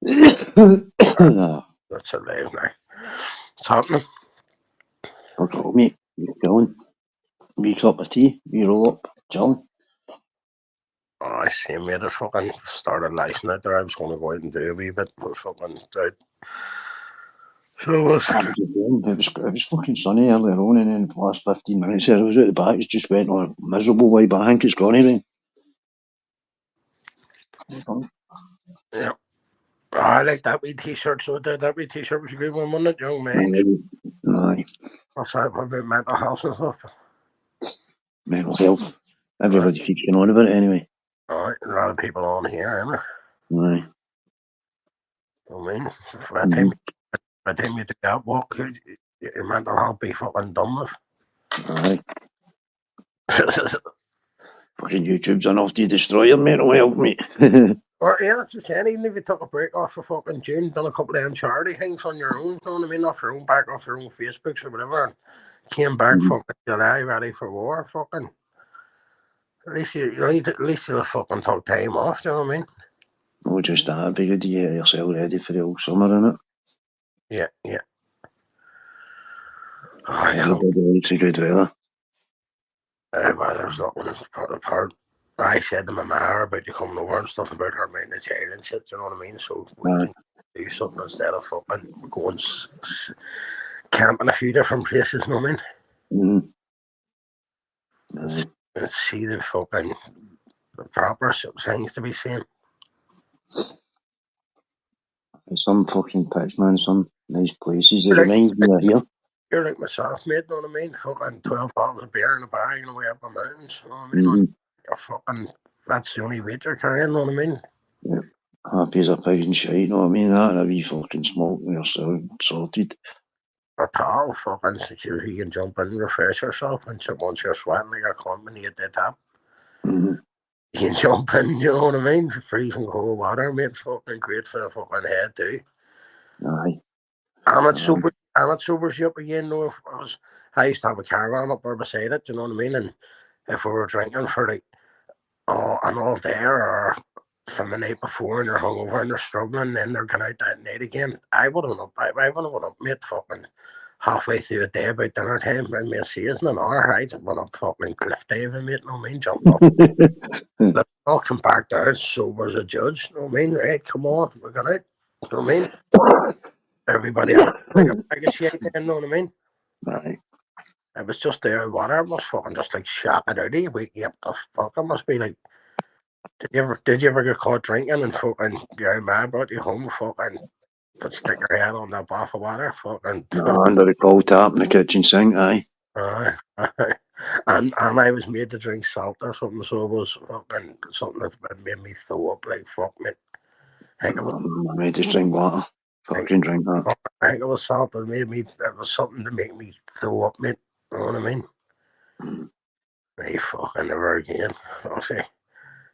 That's a live now. It's happening. Okay, mate. You're chilling. Wee cup of tea. Wee roll up. Chilling. Oh, I see, mate. I fucking started lashing out there. I was going to go out and do a wee bit, but fucking out. So it was. It was fucking sunny earlier on, and then the last 15 minutes here, I was at the back. It just went on a miserable way, but I think it's gone anyway. Yeah. Oh, I like that wee t-shirt. So that wee t-shirt was a good one, wasn't it, young man? Aye. What's that about mental health and stuff? Mental health. Everybody keeps going on about it anyway. Alright, a lot of people on here, isn't there? Aye. I mean, by the time you do that walk, your mental health be fucking done with. Aye. Fucking YouTube's enough to destroy your mental health, mate. Or yeah, that's what you can. Even if you took a break off for fucking June, done a couple of them charity things on your own, you know what I mean? Off your own back, off your own Facebooks or whatever, and came back fucking July ready for war, fucking. At least you'll fucking took time off, do you know what I mean? No, just that. It'd be good to get yourself ready for the old summer, innit? Yeah, yeah. Everybody likes a good weather. Weather's not one apart. I said to my ma about you coming over and stuff about her making a child and shit, you know what I mean? So we can do something instead of fucking going camping a few different places, you know what I mean? And see the fucking proper things to be seen. Some fucking pitch, man. Some nice places. It reminds me of here. You're like myself, mate, you know what I mean? Fucking 12 bottles of beer in a bag and away up the mountains, you know what I mean? Fucking, that's the only weight you're carrying, you know what I mean? Yeah. Happy as a pig in shite, you know what I mean? That and a wee fucking smoke and you're so sorted. At all, fucking security, you can jump in and refresh yourself, and once you're sweating like a cunt when you get the tap, you can jump in, you know what I mean? Freezing cold water, mate, it's fucking great for the fucking head too. Aye. And it sobers you up again, though. I used to have a caravan up there beside it, you know what I mean? And if we were drinking for like an all day or from the night before and they're hungover and they're struggling, then they're going out that night again, I would have went up, mate, fucking halfway through the day about dinner time, and me see us in an hour, I just went up fucking cliff diving, mate, you know what I mean? Jumped off. I'll come back down sober as a judge, you know what I mean? Right, come on, we're going out, you know what I mean? Everybody else, like a bag of shit, you know what I mean? Aye. It was just the water must fucking just like shot it out of you, wake you up the fuck. It must be like, did you ever get caught drinking and fucking your man brought you home fucking stick your head on that bath of water fucking under the cold tap in the kitchen sink, aye. And I was made to drink salt or something, so it was fucking something that made me throw up like fuck, mate. I made us drink water. Fucking drink that. I think it was salt that made me, it was something to make me throw up, mate. You know what I mean? Hey, fucking never again. I'll say.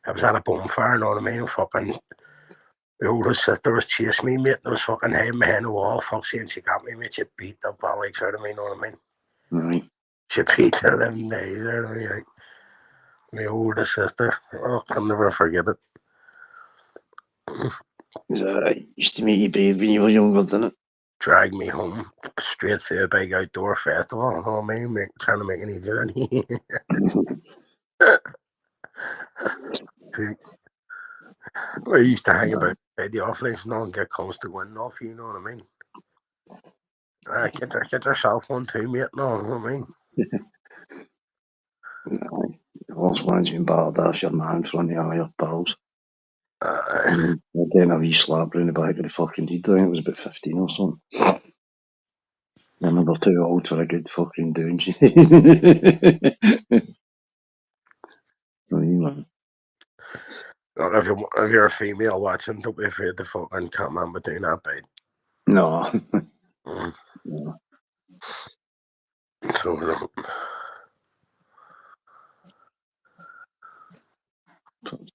I was at a bonfire, you know what I mean? Fucking the older sister was chasing me, mate, and I was fucking hiding behind the wall. Fuck, saying she got me, mate. She beat the bollocks out of me, you know what I mean? Right. She beat the them days, you know what I mean? Like, my older sister. Oh, I'll never forget it. Used to make you brave when you were younger, didn't it? Dragged me home straight through a big outdoor festival, you know what I mean? Trying to make it easier. We used to hang about the off-links and all and get close to winning off, you know what I mean? Get yourself one too, mate, no, you know what I mean? The worst one's been battered off your man in front of all your pals. Getting a wee slap round the back of the fucking head. I think it was about 15 or something. I remember too old for a good fucking doing. Look, if you're a female watching, don't be afraid to fucking come on between that bed. No. No. So,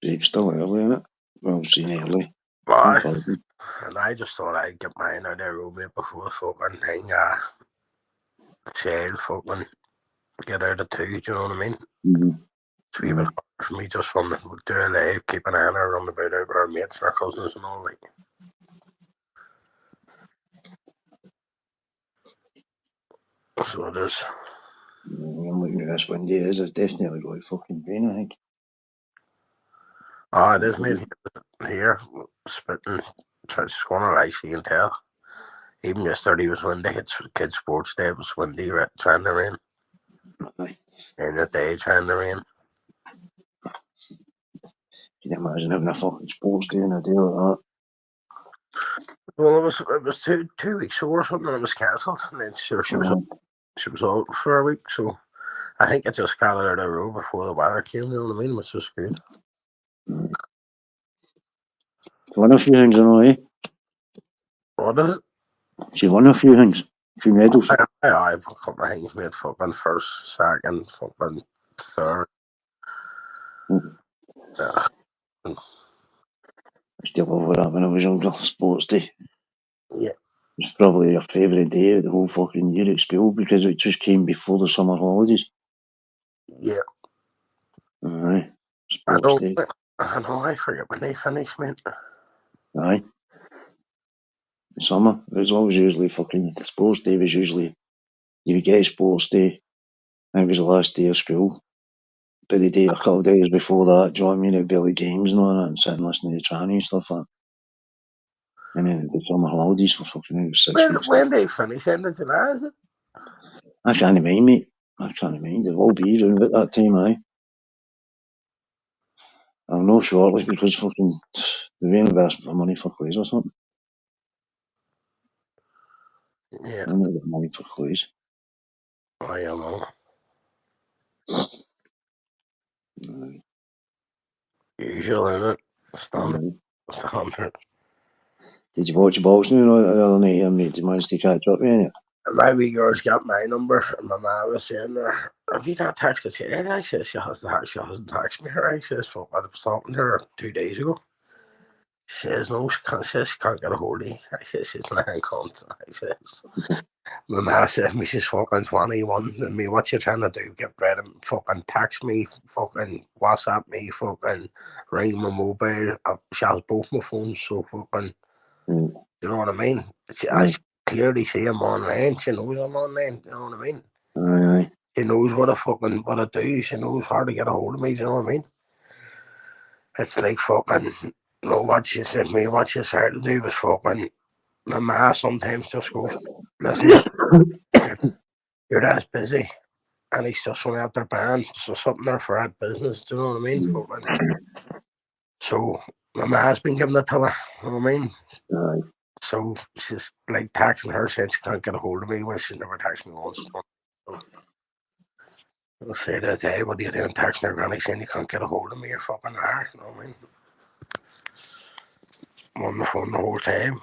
It's still early, isn't it? Well, seen early. And I just thought I'd get mine out of the room before fucking thing, child fucking get out of 2, do you know what I mean? It's a wee bit hard for me just from doing live, keeping an eye on her, running about out with our mates and our cousins and all, like. So it is. I'm looking at this window, it's definitely got fucking rain, I think. Oh, it is, mate. Here, spitting, scoring a ice, you can tell. Even yesterday was windy. It's kids' sports day. It was windy, trying to rain. Aye. In the day, trying to rain. Can you imagine having a fucking sports day in a day like that? Well, it was two weeks ago or something, and it was cancelled. And then sure, she was out for a week. So I think it just got out of the road before the weather came. You know what I mean? Which was good. She won a few things, eh? What is it? She won a few things, a few medals. I a couple of things, made fucking first, second, fucking third. I still love that when I was younger, sports day. Yeah. It's probably your favourite day of the whole fucking year at school because it just came before the summer holidays. Yeah. Aye. I Sports don't. day. I know. I forget when they finish, mate. Aye. The summer. It was always usually fucking sports day was usually you would get sports day and it was the last day of school. But the day a couple of days before that, do you know what I mean? It'd be like games and all that and sitting listening to the tranny and stuff like that. And then the summer holidays for fucking 6 weeks. When they finish, end of July, is it? I can't mind, mate. I can't mind. They'll all be around about that time, aye. I'm not sure, like, because fucking the reimbursement for money for clays or something. Yeah. I don't get money for clays. I don't know. Aye. Usual, isn't it? Standard. Aye. Standard. Did you watch boxing the other night, mate? Did you manage to catch up with any? My wee girl's got my number, and my mum was saying there, have you not texted her? And I said, she hasn't texted me. I says, well, I was talking to her 2 days ago. She says, no, she can't get a hold of you. I says, she's not in contact. I says, my mum said, me, she's fucking 21, and me, what you trying to do? Get rid of fucking text me, fucking WhatsApp me, fucking ring my mobile. She has both my phones, so fucking, you know what I mean? I clearly see him online. She knows I'm online, you know what I mean? Aye. She knows what I do. She knows how to get a hold of me. Do you know what I mean? It's like fucking. You know what she said to me? What she started to do was fucking. My ma sometimes just goes, "Listen, your dad's busy, and he's just went out their band, so something there for that business." Do you know what I mean? Fucking. So my ma's been giving it to her. You know what I mean? Aye. So she's like texting her saying she can't get a hold of me when she never texted me once. So, I'll say that, hey, what are you doing texting her granny saying you can't get a hold of me? You're fucking liar. You know what I mean? I'm on the phone the whole time.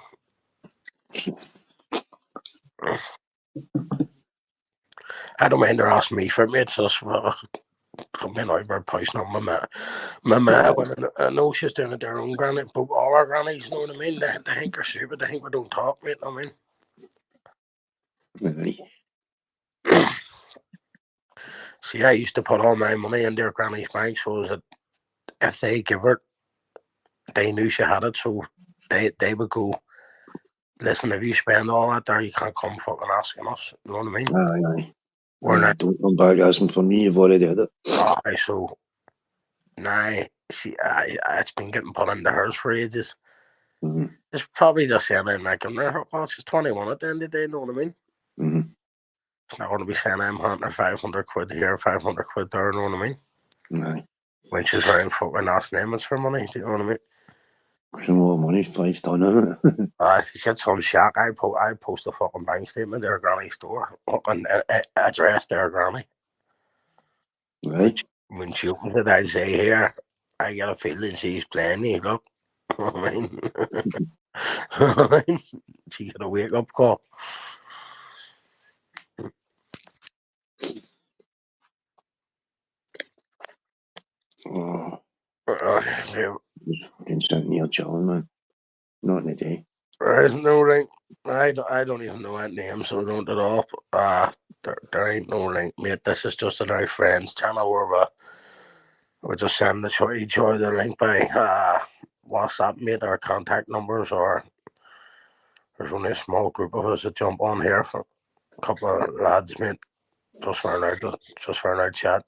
I don't mind her asking me for it, mate. So from an outward pushing on my ma. My ma, when I know she's doing it their own granny, but all our grannies, you know what I mean? They think we're stupid. They think we don't talk, mate. You know what I mean? Aye. See, I used to put all my money in their granny's bank so that if they give her, they knew she had it. So they would go, listen, if you spend all that there, you can't come fucking asking us. You know what I mean? Aye. We're not. Don't come back asking for me. You've already had it. Aye, so now it's been getting put into hers for ages. Mm-hmm. It's probably just saying I'm like, well, she's 21 at the end of the day. You know what I mean? Mm-hmm. It's not going to be saying I'm hunting her 500 quid here, 500 quid there. You know what I mean? Aye. When she's around fucking asking names for money. Do you know what I mean? It's a lot of money, 5 ton, isn't it? She gets some shock. I post a fucking bank statement to her granny store, fucking address to her granny. Right. When she opens it, I'd say, here, I get a feeling she's playing me. Look, I mean, she get a wake up call. Oh, Yeah. fucking sitting here chilling, man. Not in the day. There's no link. I don't even know that name, so I don't at all. There ain't no link, mate. This is just a nice friends channel where we just send each other the link by WhatsApp, mate, our contact numbers, or there's only a small group of us that jump on here for. couple of lads, mate, just for an out chat.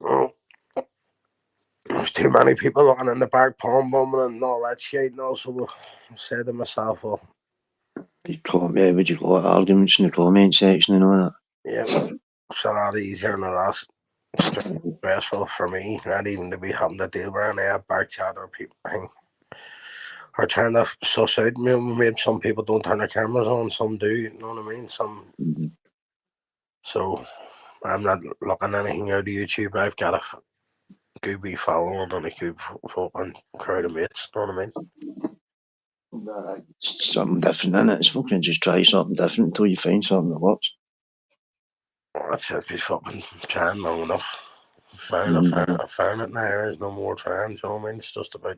Oh, there's too many people looking in the back, palm bombing and all that shit. And also, I said to myself, well, Would you call it arguments in the comment section and all that? yeah, it's a lot easier than the last. Stressful for me, not even to be having to deal with any back chat or people are trying to suss out. Maybe some people don't turn their cameras on, some do. You know what I mean? So I'm not looking anything out of YouTube. I've got a good wee following and a good fucking crowd of mates. You know what I mean? Something different in it. It's fucking just try something different until you find something that works. That's it. Be fucking trying long enough. I found it now. There's no more trying. You know what I mean? It's just about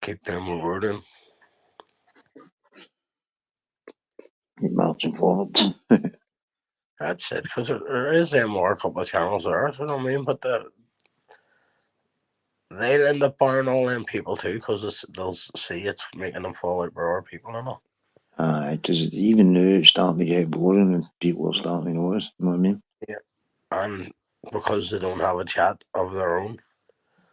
keep doing what we're doing. Keep marching forward. That's it. Because there is more a couple of channels there. You know what I mean? But they'll end up buying all them people too, because they'll see it's making them fall out with our people and all. Because even now it's starting to get boring and people are starting to notice. You know what I mean? Yeah. And because they don't have a chat of their own,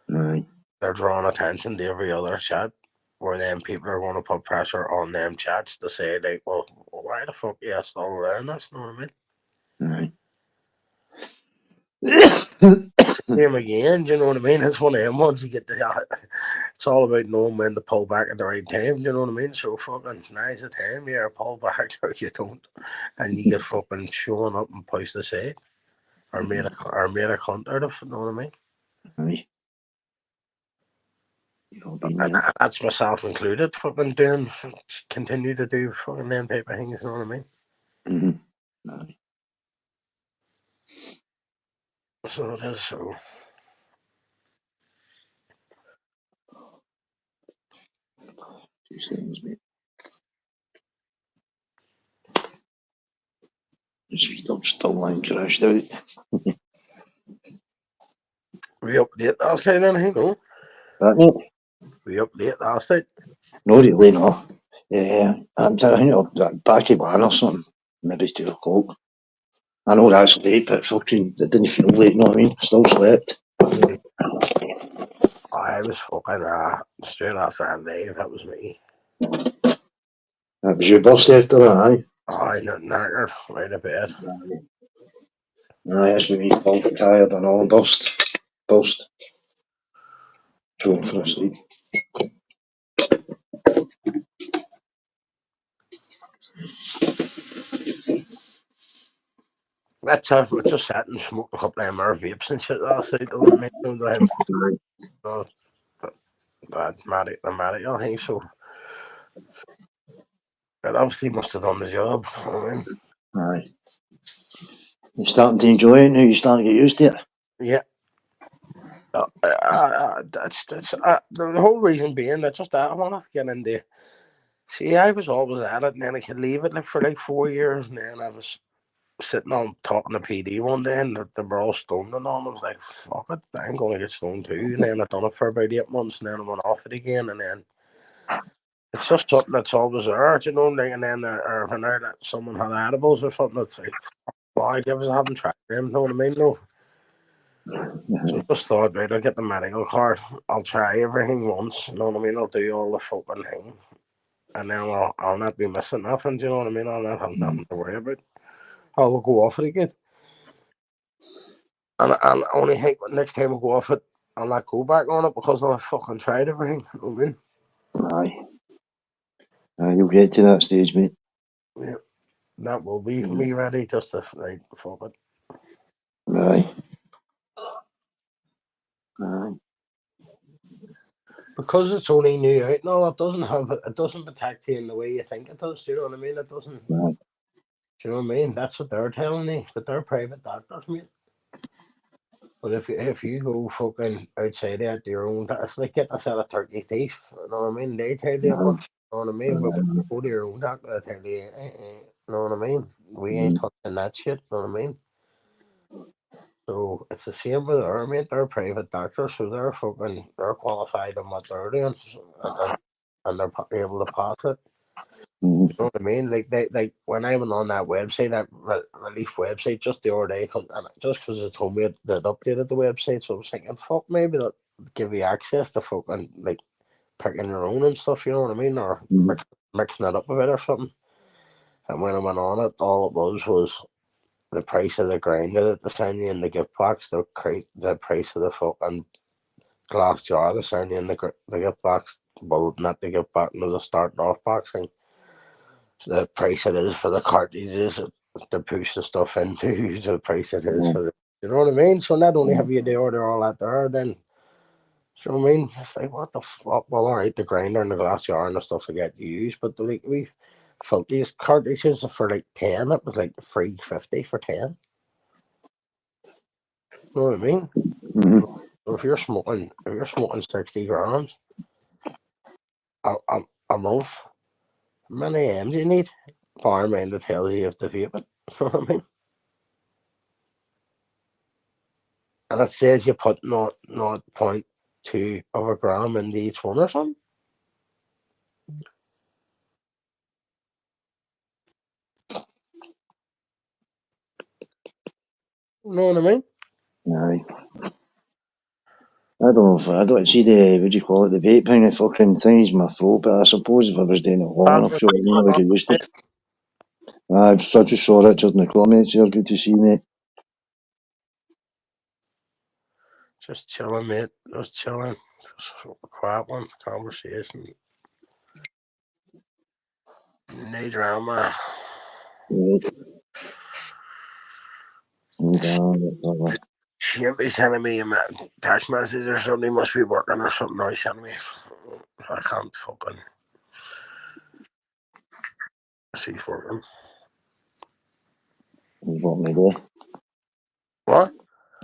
they're drawing attention to every other chat, where then people are going to put pressure on them chats to say, like, well, why the fuck are you still around us? You know what I mean? Same again, do you know what I mean? It's one of them ones you get it's all about knowing when to pull back at the right time, do you know what I mean? So fucking now's the time, you pull back or you don't, and you get fucking showing up and pushed aside, or made a cunt out of, you know what I mean? And that's myself included, fucking continue to do fucking them type of things, you know what I mean? So it is, so. These things, mate. Still line crashed out. We update last night, anything, no? We update last night? No, really, no. Yeah, I'm back at 1 or something. Maybe 2 o'clock. I know that's late, but fucking, it didn't feel late, you know what I mean? Still slept. Yeah. I was fucking straight after that leave, that was me. That was your burst after that, aye? I got knackered, right to bed. Aye, that's when you felt tired and all, burst. Throwing for a sleep. That's it, we just sat and smoked a couple of MR vapes and shit last night, though, and bad medical thing, so that obviously must have done the job, you know what I mean? Aye. You're starting to enjoy it now, you're starting to get used to it? Yeah. That's the whole reason being that just I want to get into. See, I was always at it, and then I could leave it for like 4 years, and then I was sitting on talking to PD one day, and they were all stoned and all. And I was like, "Fuck it, I'm going to get stoned too." And then I done it for about 8 months, and then I went off it again, and then it's just something that's always there, you know. Like, and then or if I know that someone had edibles or something, it's like, why give us haven't tried them? You know what I mean? No. So I just thought, right, I'll get the medical card. I'll try everything once. You know what I mean? I'll do all the fucking thing, and then I'll not be missing nothing. Do you know what I mean? I'll not have nothing to worry about. I'll go off it again. And I only think next time I go off it, I'll not go back on it because I've fucking tried everything. You know what I mean? Aye, you'll get to that stage, mate. Yeah, that will be me ready just to like fuck it. Aye. Because it's only new out now, it doesn't protect you in the way you think it does. Do you know what I mean? It doesn't. Do you know what I mean? That's what they're telling me, but they're private doctors, mate. But if you go fucking outside at your own, it's like getting a set of turkey teeth. You know what I mean? They tell you it works. You know what I mean? But when you go to your own doctor, they tell you, you know what I mean? We ain't touching that shit. You know what I mean? So it's the same with our mate. They're private doctors, so they're qualified in what they're doing, and they're able to pass it. Mm-hmm. You know what I mean? Like like when I went on that website, that Relief website, just the other day, and just because it told me that updated the website, so I was thinking, fuck, maybe they'll give you access to fucking like picking your own and stuff. You know what I mean? Or mixing it up a bit or something. And when I went on it, all it was the price of the grinder that they send you in the gift box, the price of the fucking glass jar they send you in the gift box. Well, not the gift box, no, the starting off box thing. The price it is for the cartridges to push the stuff into, the price it is for the, you know what I mean? So not only have you to order all that there, then, you know what I mean? It's like, what the fuck? Well, all right, the grinder and the glass jar and the stuff to get used, but like we felt these cartridges for like 10, it was like $3.50 for 10. You know what I mean? Mm-hmm. So if you're smoking 60 grams a month, how many M's do you need? Bar man that tells you have to vape it. You know what I mean? And it says you put 0.2 of a gram into each one or something. You know what I mean? Aye. I don't know if I don't see the what do you call it, the vape thing, the fucking things in my throat, but I suppose if I was doing it long enough, sure, I would get used to it. I just saw Richard in the comments here, good to see you, mate. Just chilling, mate. Just chilling. Just a quiet one. Conversation. No drama. Right. No drama. She can't be sending me a text message or something. He must be working or something. Now he's sending me. I can't fucking see he's working. He's working today. What?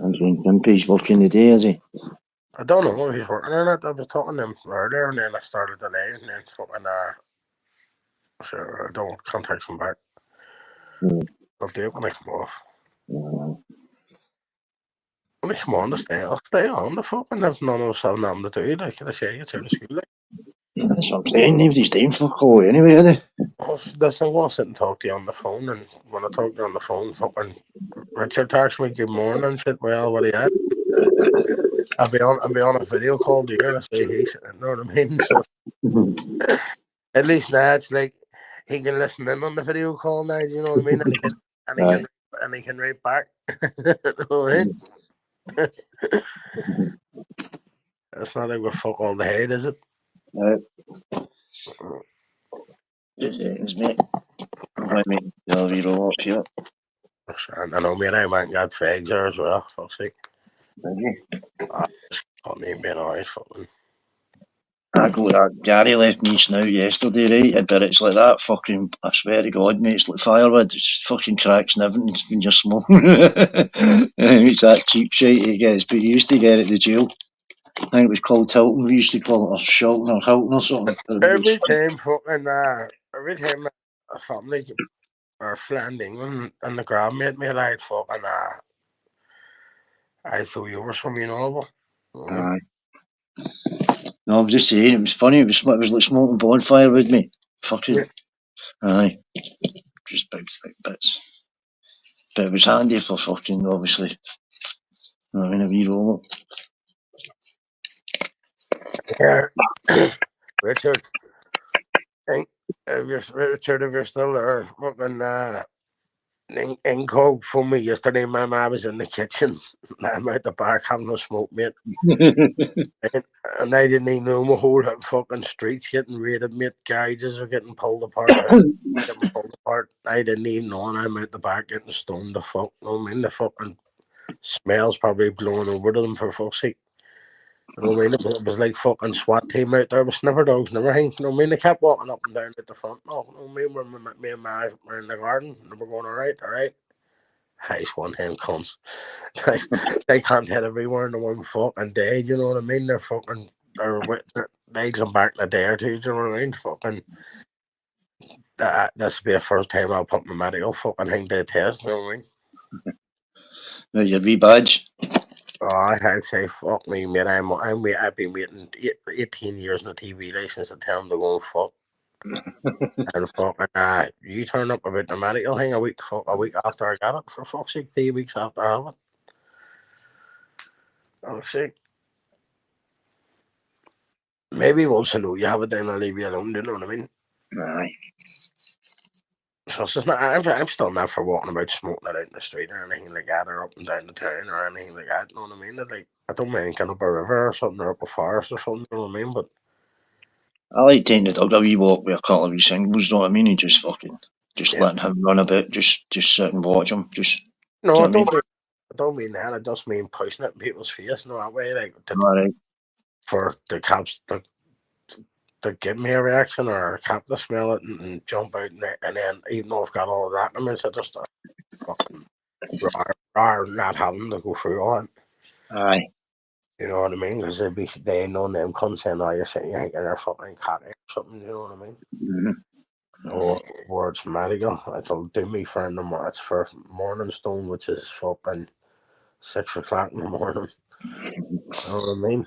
I'm saying Pimpy's working today, is he? I don't know if he's working or not. I was talking to him earlier and then I started delaying and then fucking sure I don't contact him back. I'll do it when I come off. When I come on to stay, I'll stay on the fucking if none of us have nothing to do. Like I say, it's out of school. Like, That's what I'm saying. Nobody's doing fuck all anyway, are they? I want to sit and talk to you on the phone, and when I talk to you on the phone, fucking Richard texts me good morning. Shit, well, what are you at? I'll be on a video call to you, and I say he's, you know what I mean. So at least now it's like he can listen in on the video call now. You know what I mean? And he can write back. You know what I mean? It's not like we fuck all the head, is it? Just seconds, mate. Let me tell you roll up here. I know, mate. I went and got fags there as well. Fuck's sake. Thank you. Just caught me being alright, fucking. I go that Gary left me snout yesterday, right? But it's like that fucking, I swear to God, mate, it's like firewood. It just fucking cracks and everything when you're smoking. It's that cheap shit he gets, but you used to get it at the jail. I think it was called Tilton, we used to call it, or Shelton or Hilton or something. Every time a family or friend in England and the grab made me like fucking I threw you over some, you know. Aye. No, I'm just saying, it was funny, it was like smoking bonfire with me. Fucking, Yeah. aye. Just big thick bits. But it was handy for fucking, obviously. I mean, a wee roll. Yeah. Richard, Richard, if you're still there, fucking Inco phoned me yesterday. My mum was in the kitchen. I'm out the back having a smoke, mate. And I didn't even know my whole fucking streets getting raided, mate. Garages are getting pulled apart. Getting pulled apart. I didn't even know, and I'm out the back getting stoned the fuck. You know what I mean? The fucking smells probably blowing over to them for fuck's sake. You know what I mean? It was like fucking SWAT team out there with sniffer dogs and everything. You know what I mean? They kept walking up and down at the front. Oh, you know what I mean? Me and my were in the garden and we're going, all right. Nice one, him cunts. They can't hit everywhere in the one fucking day. You know what I mean? They're fucking, they come back in a day or two. Do you know what I mean? Fucking, this will be the first time I'll put my medical fucking thing to the test. You know what I mean? Your wee badge. Oh, I'd say fuck me, mate. I've been waiting 18 years on a TV license to tell them to go and fuck. And fucking, you turn up about the medical thing a week after I got it, for fuck's sake, 3 weeks after I have it. Oh, sick. Maybe once I know you have it, then I'll leave you alone, do you know what I mean? Aye. So it's just not, I'm still not for walking about smoking it out in the street or anything like that, or up and down the town or anything like that, you know what I mean? Like, I don't mind going up a river or something, or up a forest or something, you know what I mean? But I like taking the dog a wee walk with a couple of wee singles, you know what I mean? And just fucking, just yeah, letting him run a bit, just sit and watch him, just, no, do I you know what don't mean, I don't mean that. I just mean pushing it in people's face, you know, that way, like, I mean? Alright. for the cops to give me a reaction or a cop to smell it and jump out, and then even though I've got all of that, I mean, it's just a fucking rather not having to go through all that. Aye. You know what I mean? Because they know them comes in, or you're sitting here thinking they're fucking cat or something, you know what I mean? Or words medical. It'll do me for in the morning. It's for morning stone, which is fucking 6 o'clock in the morning. You know what I mean?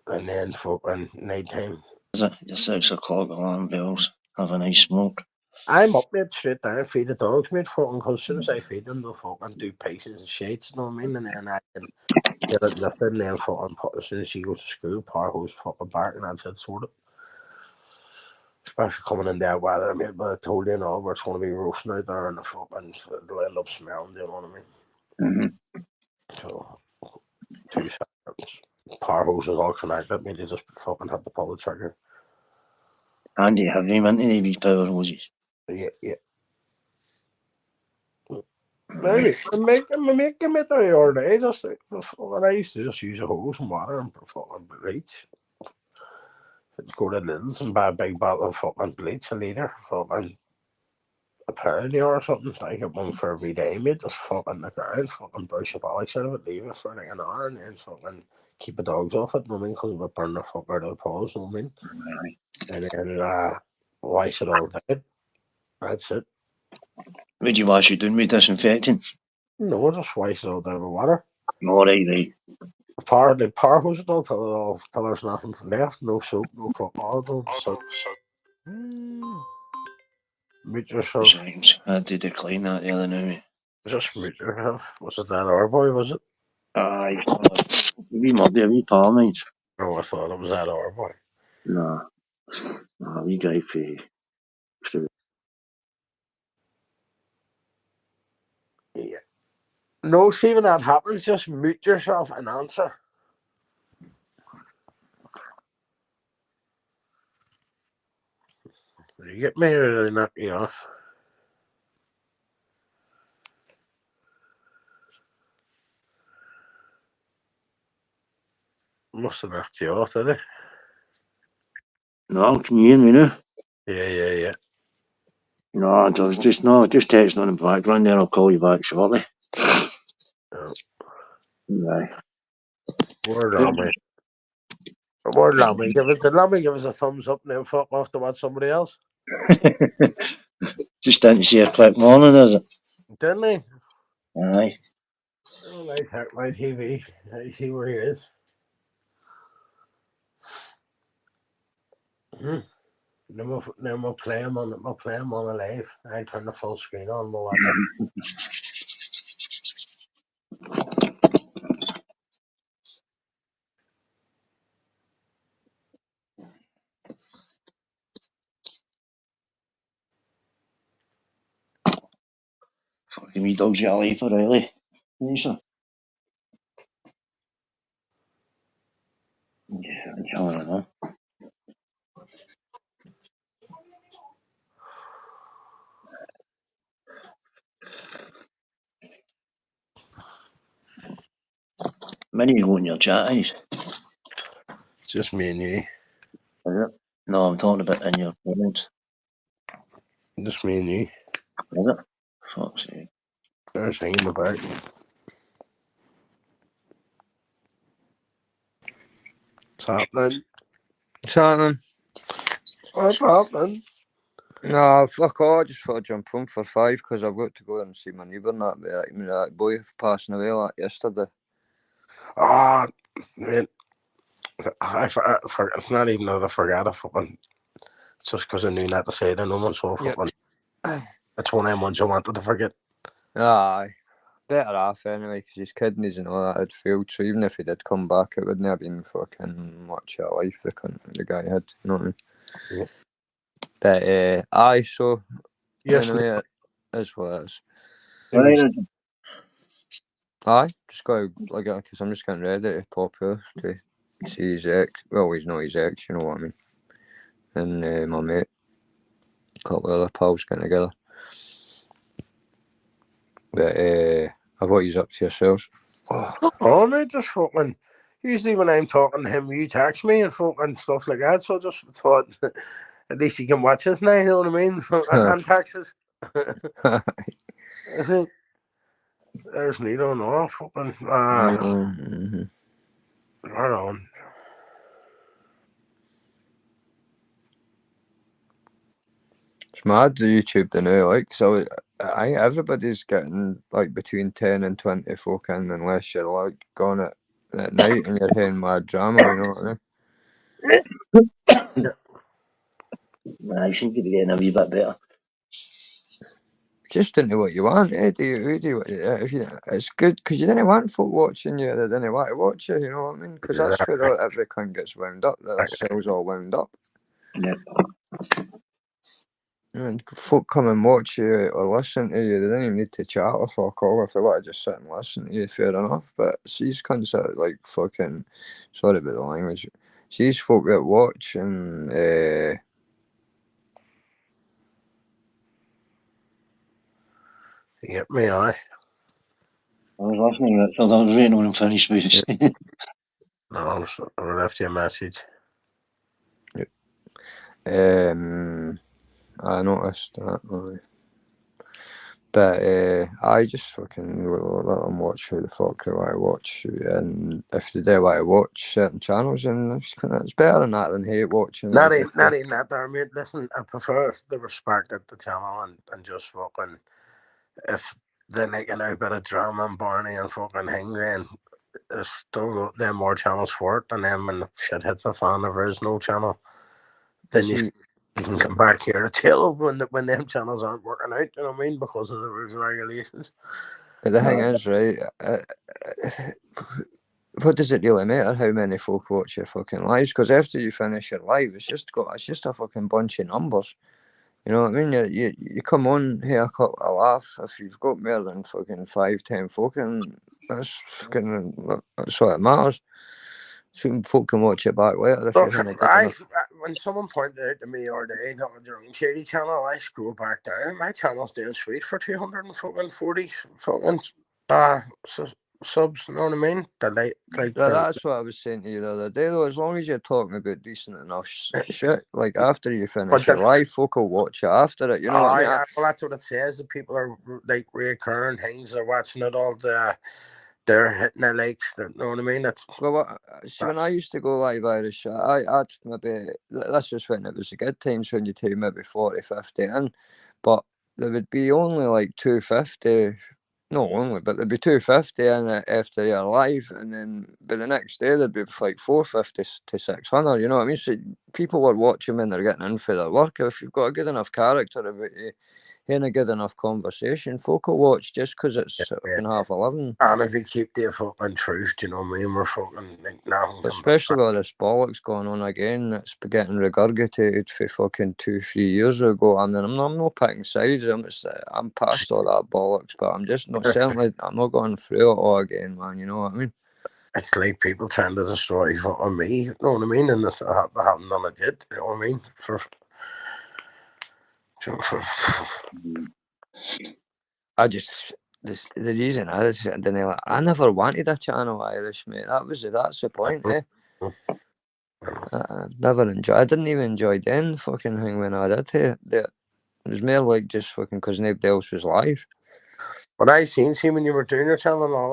And then fucking night time. Is it? Your 6 o'clock alarm bells. Have a nice smoke. I'm up mate straight down, feed the dogs, mate, fucking, because as soon as I feed them, they'll fucking do patience and shades, you know what I mean? And then I can get it lifted and then fucking put, as soon as she goes to school, power hose fucking back and that's it sorted. Especially coming in that weather, I mean, but I told you, where it's going to be roasting out there and the fucking, it'll end up smelling, you know what I mean? So, 2 seconds. Power hoses all connected, maybe just fucking have to pull the trigger. Andy, have him into the wee power hoses. Yeah, yeah. Maybe I'm making it the other day. Just when I used to just use a hose and water and fucking bleach. Go to Lidl's and buy a big bottle of fucking bleach, a litre, fucking a pound or something. I get one for every day, mate. Just fucking the ground, fucking brush the bollocks out of it, leave it for like an hour, and then fucking keep the dogs off it. You know what I mean? Because it would burn the fuck out of the paws. You know what I mean? And then wash it all down. That's it. Would you wash it down with disinfectant? No, just wash it all down with water. Alright, right. The power hose it all till there's nothing left. No soap, no fuck all. No soap. Mute yourself. Sometimes I had to decline that the other night. Just mute yourself. Was it that our boy? Was it? Aye. Wee muddy, a wee pal of mine. Oh, I thought it was that our boy. Nah. Wee guy for Yeah. No, see when that happens, just mute yourself and answer. Did you get me or did I knock you off? Must have knocked you off, did it? No, can you hear me now? Yeah. No, just texting on the background there, I'll call you back shortly. Oh. Aye. Word on me. Word on me. Did Lammy give us a thumbs up and then fuck off to watch somebody else? Just didn't see a quick morning, is it? Didn't he? Aye. Oh, I check my TV. I see where he is. Then we'll play him on a live. I turn the full screen on, we'll watch it. Fucking wee dog's got a life, O'Reilly. Lisa. Yeah, I'm telling you that. Many you go in your chat, is Just me and you. it? No, I'm talking about in your comments. Just me and you. Is it? Fuck's sake. There's hanging about. What's happening? What's happening? What's happening? No, fuck all. I just thought I'd jump on for 5 because I've got to go and see my neighbour and that. That boy passing away like yesterday. Ah, man. It's not even that I forgot. I fucking just because I knew not to say to no one. So Yep. fucking, it's one of them ones I wanted to forget. Aye. Better off anyway, because his kidneys and all that had failed. So even if he did come back, it wouldn't have been fucking much of a life the guy had. You know what I mean? Yeah. But aye, so Yes, anyway, it is what it is. Right, Aye, just got to like it because I'm just getting ready to pop out to see his ex. Well, he's not his ex, you know what I mean. And my mate, a couple of other pals getting together. But what he's up to yourselves? Oh, mate, just fucking. Usually when I'm talking to him, you text me and fucking stuff like that. So I just thought at least he can watch us now. You know what I mean? And taxes. I think there's neither no fucking. Mhm. Right on. It's mad the YouTube the now, like so. I think everybody's getting like between 10 and 20 fucking unless you're like gone at night and you're hearing mad drama. You know what I mean? I should be getting a wee bit better. Just into what you want, eh? It's good because you didn't want folk watching you. They didn't want to watch you. You know what I mean? Because that's where every cunt gets wound up. Their cells all wound up. Yeah. And folk come and watch you or listen to you. They don't even need to chat or fuck all. If they want to just sit and listen to you, fair enough. But these cunts that like fucking, sorry about the language. These folk that watch and Yep, me, aye. I was listening, Richard. I was waiting on him to finish what he was saying. No, I left you a message. I noticed that. Aye. But I just fucking let them watch who the fuck they want to watch, and if they do want to watch certain channels, and it's better than that than hate watching. Not even that there, mate. Listen, I prefer the respect at the channel and just fucking if they're making a bit of drama and Barney and fucking Hing, then there's still them more channels for it, and then when the shit hits a fan, if there is no channel, then you can come back here to tell when them channels aren't working out. You know what I mean? Because of the rules and regulations. But the thing is, right? What does it really matter how many folk watch your fucking lives? Because after you finish your live, it's just a fucking bunch of numbers. You know what I mean? You come on here, a laugh. If you've got more than fucking 5-10 folk, and that's what it matters. So folk can watch it back later if Look, you're in when someone pointed out to me the other day that on their own shady channel, I scroll back down. My channel's doing sweet for 240 fucking subs. You know what I mean? That's what I was saying to you the other day, though. As long as you're talking about decent enough shit, like after you finish your live, folk will watch it after it. You know what I mean? Well, that's what it says. The people are like reoccurring things. They're watching it all. They're hitting the likes. You know what I mean? That's well. See, when I used to go live Irish, I'd maybe that's just when it was the good times when you take maybe 40, 50 in, but there would be only like 250. No, only, but there'd be 250 in it after you're live, and then by the next day there'd be like 450 to 600. You know what I mean? So people were watching when they're getting in for their work. If you've got a good enough character about you, in a good enough conversation, folk will watch just because it's fucking 11:30. And if you keep the fucking truth, you know what I mean? We're fucking like nothing. Especially with all this bollocks going on again, it's getting regurgitated for fucking 2-3 years ago. I mean, I'm not picking sides. I'm past all that bollocks, but I'm just not I'm not going through it all again, man. You know what I mean? It's like people trying to destroy fucking me. You know what I mean? And they haven't done it yet. You know what I mean? I just the reason I never wanted a channel Irish, mate. That's the point, eh? I never enjoyed. I didn't even enjoy the fucking thing when I did it. It was more like just fucking because nobody else was live. What I see when you were doing your channel and all,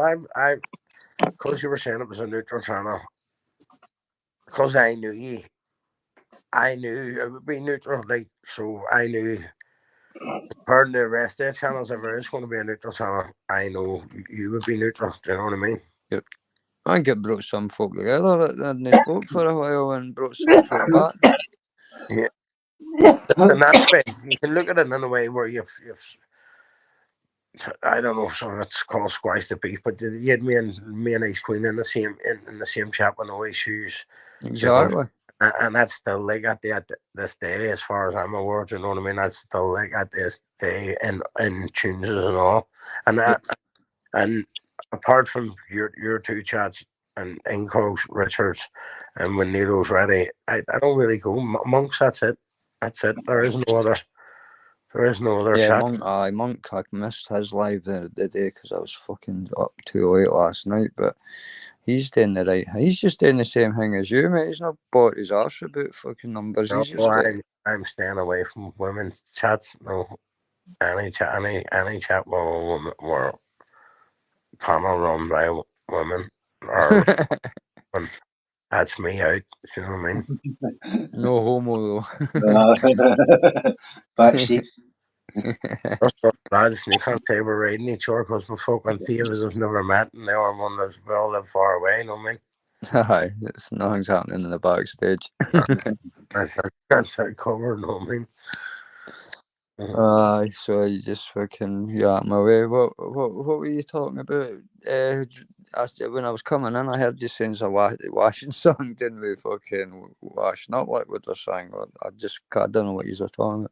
because you were saying it was a neutral channel, because I knew you, I knew it would be neutral. Like, so I knew. Pardon the rest of the channels, if there is going to be a neutral channel, I know you would be neutral. Do you know what I mean? Yep. I think it brought some folk together and they spoke for a while and brought some folk back. Yeah. in that way, you can look at it in a way where you've I don't know, so it's called squash the beef, but you had me and Ice Queen in the same in the same shop with no shoes, you know, Exactly. and that's still like at this day, as far as I'm aware. Do you know what I mean? That's still like at this day in tunes and all, and that and apart from your two chats and Inco's Richards, and when Nero's ready, I don't really go monks. That's it. That's it. There is no other. There is no other Yeah, chat. Monk, I missed his live the day because I was fucking up too late last night, but he's doing the right. He's just doing the same thing as you, mate. He's not bought his arse about fucking numbers. No, He's just I'm staying away from women's chats. No, any chat where panel run by women or women, that's me out. Do you know what I mean? no homo Backseat. Just us lads, and you can't say we're riding each other because we're fucking thieves have never met, and they all one lives we all live far away. You know what I mean? though. Aye, nothing's happening in the backstage. That's it covered. You know what I mean? Aye, so you just fucking my way. What were you talking about? When I was coming in, I heard you saying a washing song. Didn't we fucking washing up like what they're saying? I don't know what you were talking about.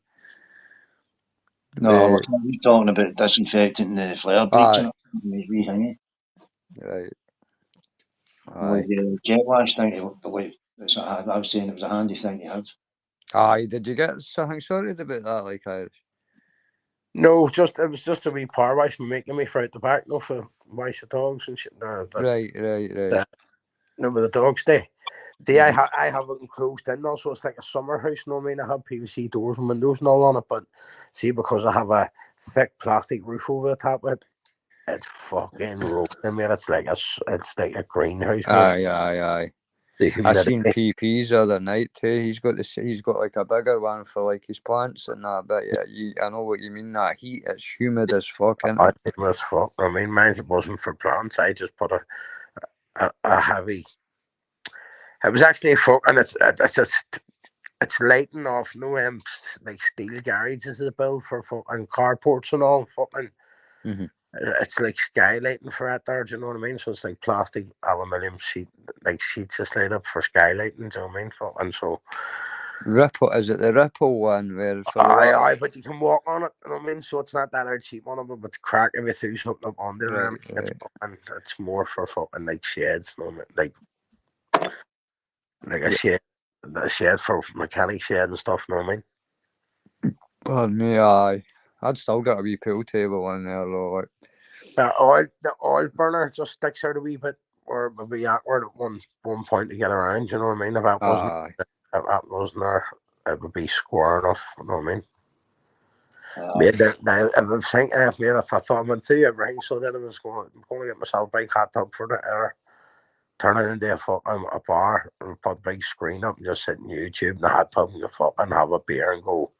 No, we're talking about disinfecting the flare breach and wee thingy. Right. With Aye. the jet wash thing, I was saying it was a handy thing to have. Aye. Did you get something sorted about that, like Irish? No, it was just a wee power wash making me for out the back, no, for wash the dogs and shit. Right. No, but the dogs day. See, I have it enclosed in also. It's like a summer house. You know what I mean? I have PVC doors and windows and all on it, but see, because I have a thick plastic roof over the top of it, it's fucking roasting, mate. It's like a greenhouse, mate. Aye. The I seen humidity. PP's the other night too. He's got like a bigger one for like his plants and that. But yeah, I know what you mean. That heat, it's humid as fuck, isn't I it? think it was fuck. I mean, mine wasn't for plants. I just put a heavy. It was actually a fuck, and it's just. It's lighting off no like steel garages is built for fucking carports and all fucking. It's like skylighting for that there. Do you know what I mean? So it's like plastic, aluminium sheet, like sheets just laid up for skylighting. Do you know what I mean? And so, Ripple, is it the Ripple one where for the aye, water? but you can walk on it. You know what I mean? So it's not that out cheap on it, but it's crack if you threw something up on there. Right. It's more for fucking like sheds. You know what I mean? Like a shed for mechanic shed and stuff. You know what I mean? Pardon me, aye. I'd still got a wee pool table in there though. Like. The oil burner just sticks out a wee bit, or it would be awkward at one point to get around. You know what I mean? If that wasn't there, it would be square enough. You know what I mean? Made that now. If I think, made if I thought I went through everything, so then I was going to get myself a big hot tub for the air, turn it into a bar, and put a big screen up, and just sit in YouTube in the hot tub and and have a beer and go,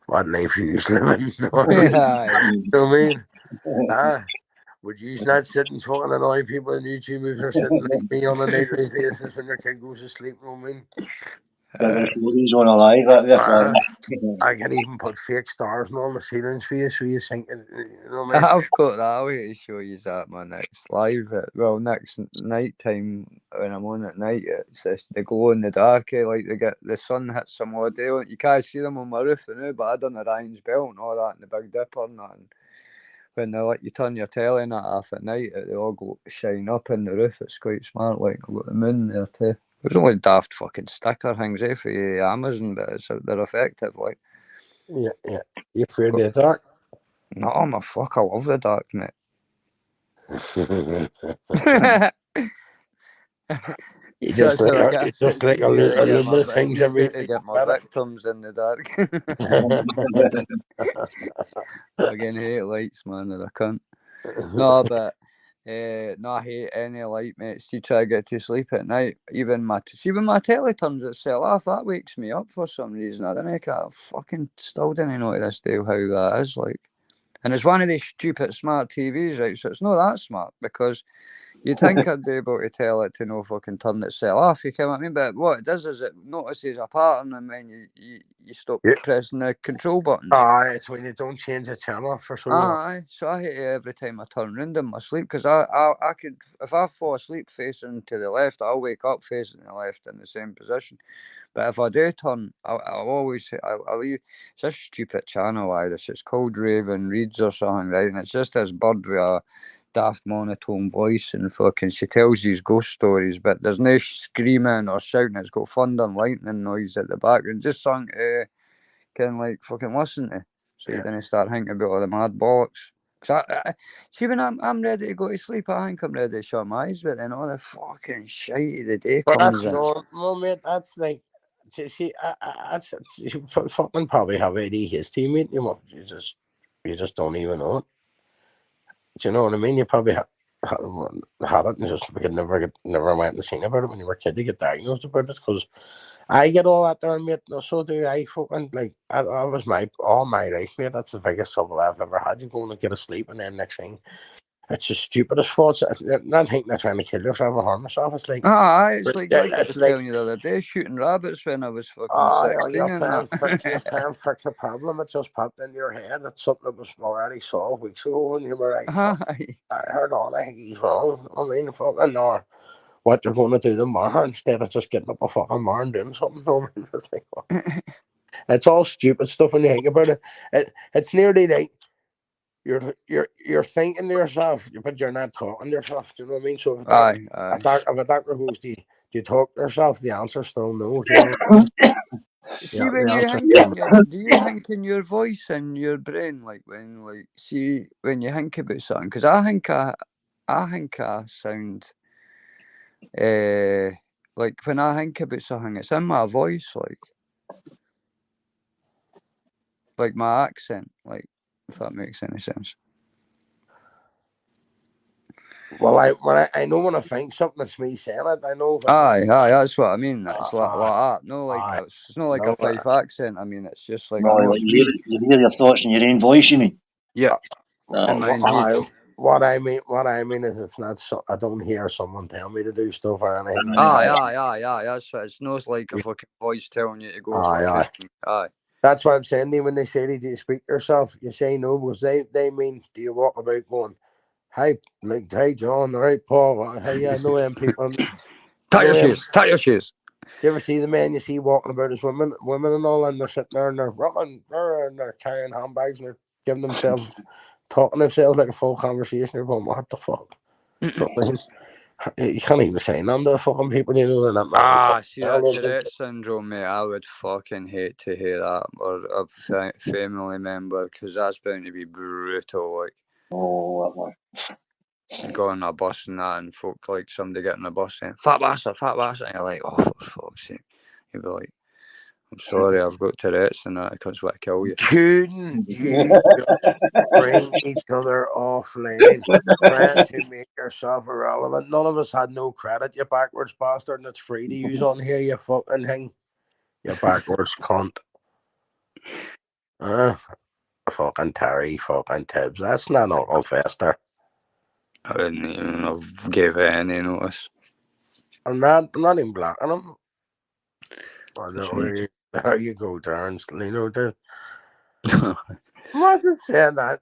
what life you living? You know what I mean? Would you not sit and fucking annoy people on YouTube if you're sitting like me on a nightly basis when your kid goes to sleep? You know what I mean? He's on alive. I can even put fake stars and all the ceilings for you, so you think, you know what I mean? I've got that. I'll wait to show you that my next live. Next night time when I'm on at night, it's the glow in the dark. Like they get the sun hits them all day. You can't see them on my roof now, but I done the Ryan's Belt and all that, and the Big Dipper and that. And when they let you turn your telly and that off at night, they all shine up in the roof. It's quite smart. Like I've got the moon there too. There's only daft fucking sticker things for Amazon, but they're effective. Like Yeah. You afraid of the dark? no, I'm a fuck. I love the dark, mate. You just like a little things every to get my victims in the dark. Again, hate lights, man. That I can't. No, but I hate any light, mate. See, try to get to sleep at night. Even when my telly turns itself off, that wakes me up for some reason. I don't know. I fucking still didn't know to this day how that is like. And it's one of these stupid smart TVs, right? So it's not that smart because You'd think I'd be able to tell it to no fucking turn itself off, you know what I mean? But what it does is it notices a pattern and then you stop Yeah. pressing the control buttons. It's when you don't change the channel for so long. Aye, so I hate it every time I turn round in my sleep because I could, if I fall asleep facing to the left, I'll wake up facing the left in the same position. But if I do turn, I'll always, I'll leave. It's a stupid channel, Irish. It's called Raven Reads or something, right? And it's just this bird with a daft monotone voice and fucking, she tells these ghost stories, but there's no screaming or shouting. It's got thunder and lightning noise at the background. Just something to kind of like fucking listen to. So you didn't start thinking about all the mad bollocks. Cause see, when I'm ready to go to sleep, I think I'm ready to shut my eyes, but then all the fucking shite of the day But comes that's in. normal, mate. That's like, see, you fucking probably have ADHD, mate. You just don't even know it. Do you know what I mean? You probably had it and just never went and seen about it when you were a kid to get diagnosed about it. Because I get all that there, mate. No, so do I. Fucking like, that was all my life, mate. That's the biggest trouble I've ever had. You go and get asleep, and then next thing, it's the stupidest thoughts. It's not thinking they're trying to kill yourself or harm yourself. It's like, It's like I it's was like, telling you the other day, shooting rabbits when I was fucking you're 16 and trying that. to fix a problem that just popped into your head. That's something that was already solved weeks ago, and you were like, fuck, Aye. I heard on, I think he's wrong. I mean, fucking, or what you're going to do tomorrow instead of just getting up a fucking tomorrow and doing something. It's like, it's all stupid stuff when you think about it. It's nearly like you're thinking to yourself, but you're not talking to yourself. Do you know what I mean? So if a doctor goes, do you talk to yourself? The answer's still no. Do you know what I mean? See, when you think in do you think in your voice and your brain, like when when you think about something? Because I think I sound like when I think about something, it's in my voice, like my accent, like if that makes any sense. Well, I know when I think something, it's me saying it. I know. Aye, that's what I mean. It's like that. No, like it's not like no, a Fife accent. I mean, it's just like No, like you hear your thoughts in your own voice, you mean? yeah. What I mean is, it's not so. I don't hear someone tell me to do stuff or anything. Aye. That's right. It's not like a fucking voice telling you to go. Aye. That's what I'm saying. When they say, "Do you speak to yourself?" You say no, because they mean, do you walk about going, "Hey, like, hey, John, all right, Paul, hey, I know them people." Tie your shoes. Do you ever see the men you see walking about as women and all, and they're sitting there and they're rocking, and they're carrying handbags and they're giving themselves, talking themselves like a full conversation. You're going, what the fuck? So, you can't even say none to the fucking people, you know, they're not. See that Tourette syndrome, mate. I would fucking hate to hear that, or a family member, because that's bound to be brutal. Like, go on a bus and that, and folk like somebody getting a bus saying fat bastard, and you're like, oh, for fuck's sake. You'd be like, I'm sorry, I've got Tourette's and that, because what kill you. Couldn't you just bring each other offline, trying to make yourself irrelevant? None of us had no credit, you backwards bastard, and it's free to use on here, you fucking thing. You backwards cunt. Fucking Terry, fucking Tibbs. That's not Uncle Fester. I didn't even have gave it any notice. I'm not even blocking him. There you go, Terrence. You know, wasn't saying that.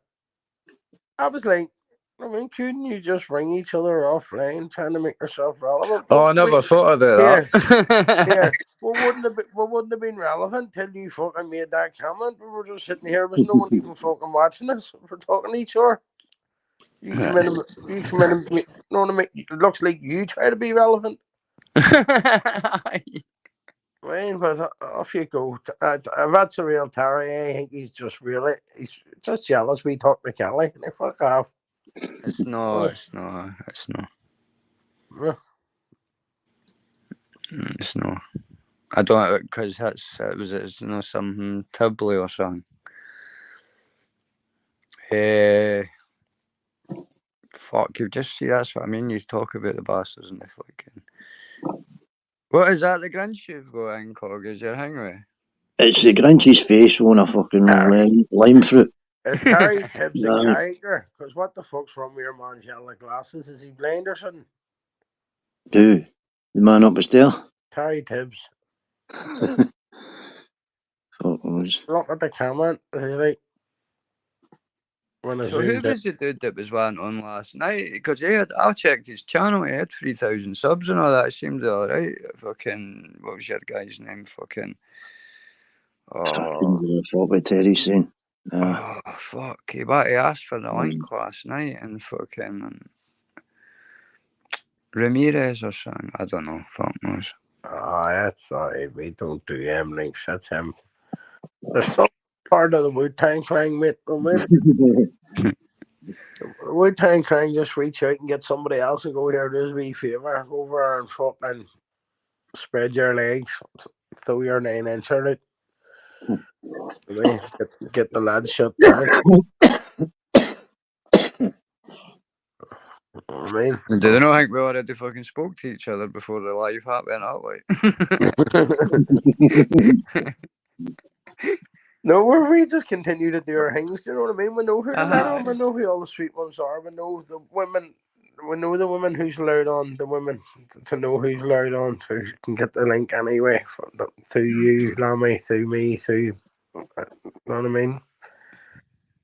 I was like, I mean, couldn't you just ring each other offline, trying to make yourself relevant? I never thought about that. We wouldn't have been relevant till you fucking made that comment. We were just sitting here, there was no one even fucking watching us. We're talking to each other. You come in and you know what I mean? It looks like you try to be relevant. Right, but off you go. That's a real Terry. I think he's just jealous. We talk to Kelly. And fuck off. It's not. Yeah. It's not. I don't, because it's something Tibley or something. Fuck, you just see, that's what I mean. You talk about the bastards and the fucking. What is that? The Grinch you've got in, Cog? Is your hang with? It's the Grinch's face on a fucking lime fruit. Is Terry Tibbs a No. character? Because what the fuck's wrong with your man's yellow glasses? Is he blind or something? Who? The man up the stair? Terry Tibbs. Fuck knows. Look at the camera. Is he like when I So who zoomed in? was the dude that was went on last night? Because I checked his channel, he had 3,000 subs and all that. It seemed alright. Fucking, what was your guy's name? Fucking, oh, Fuck what Terry's saying. oh fuck. He asked for the Mm. link last night and fucking Ramirez or something. I don't know. Fuck knows. Oh, that's alright. We don't do M links. That's him. They're still part of the Wu-Tang Clan, mate. Wu-Tang Clan just reach out and get somebody else and go here, do us a wee favour. Go over there and fucking spread your legs, throw your 9-inch at it. Get the lads shut down. I mean, Did they not think we already fucking spoke to each other before the live hat went out? Like, no, we just continue to do our things. Do you know what I mean? We know who we know who all the sweet ones are. We know the women. We know the women who's allowed on. The women to know who's allowed on. So you can get the link anyway through you, Lammy, through me, through. You know what I mean?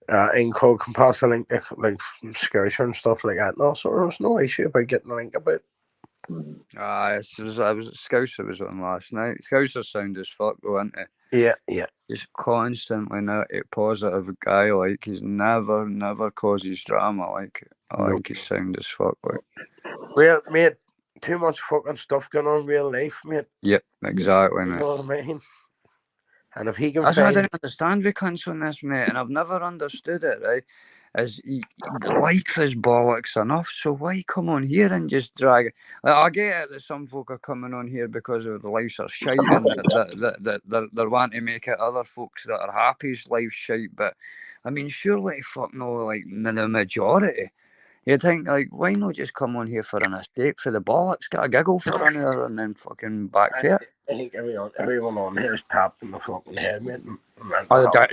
Inco can pass a link like Scouser and stuff like that. No, so there's no issue about getting the link about. Scouser was on last night. Scouser sound as fuck though, isn't it? Yeah. He's constantly not a positive guy. Like he's never causes drama. Like I like his sound as fuck. Like, well, mate, too much fucking stuff going on in real life, mate. yep, exactly, You mate. know what I mean? And if he can That's what I find, didn't understand with cunts on this, mate, and I've never understood it, right? Is life is bollocks enough, so why come on here and just drag it? I get it that some folk are coming on here because of the lives are shite and that they're wanting to make it other folks that are happy's life shite, but I mean, surely fuck no, like the majority. You'd think, like, why not just come on here for an escape for the bollocks, get a giggle for an hour and then fucking back to it? I think everyone on here is tapped in the fucking head, mate.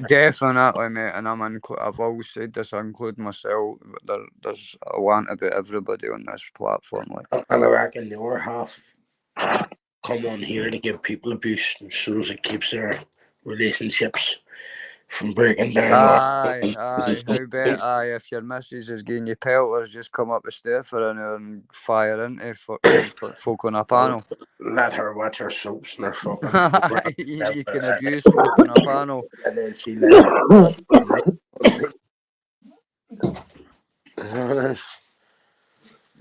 Definitely, mate, and I've always said this, I include myself. There's a want about everybody on this platform, like. And I reckon the other half come on here to give people abuse, so it keeps their relationships from breaking down. Aye, how bet, if your missus is giving you pelters, just come up the stair for an hour and fire into fucking folk on a panel. Let her watch her soaps and her fucking. You can abuse folk on a panel. And then she let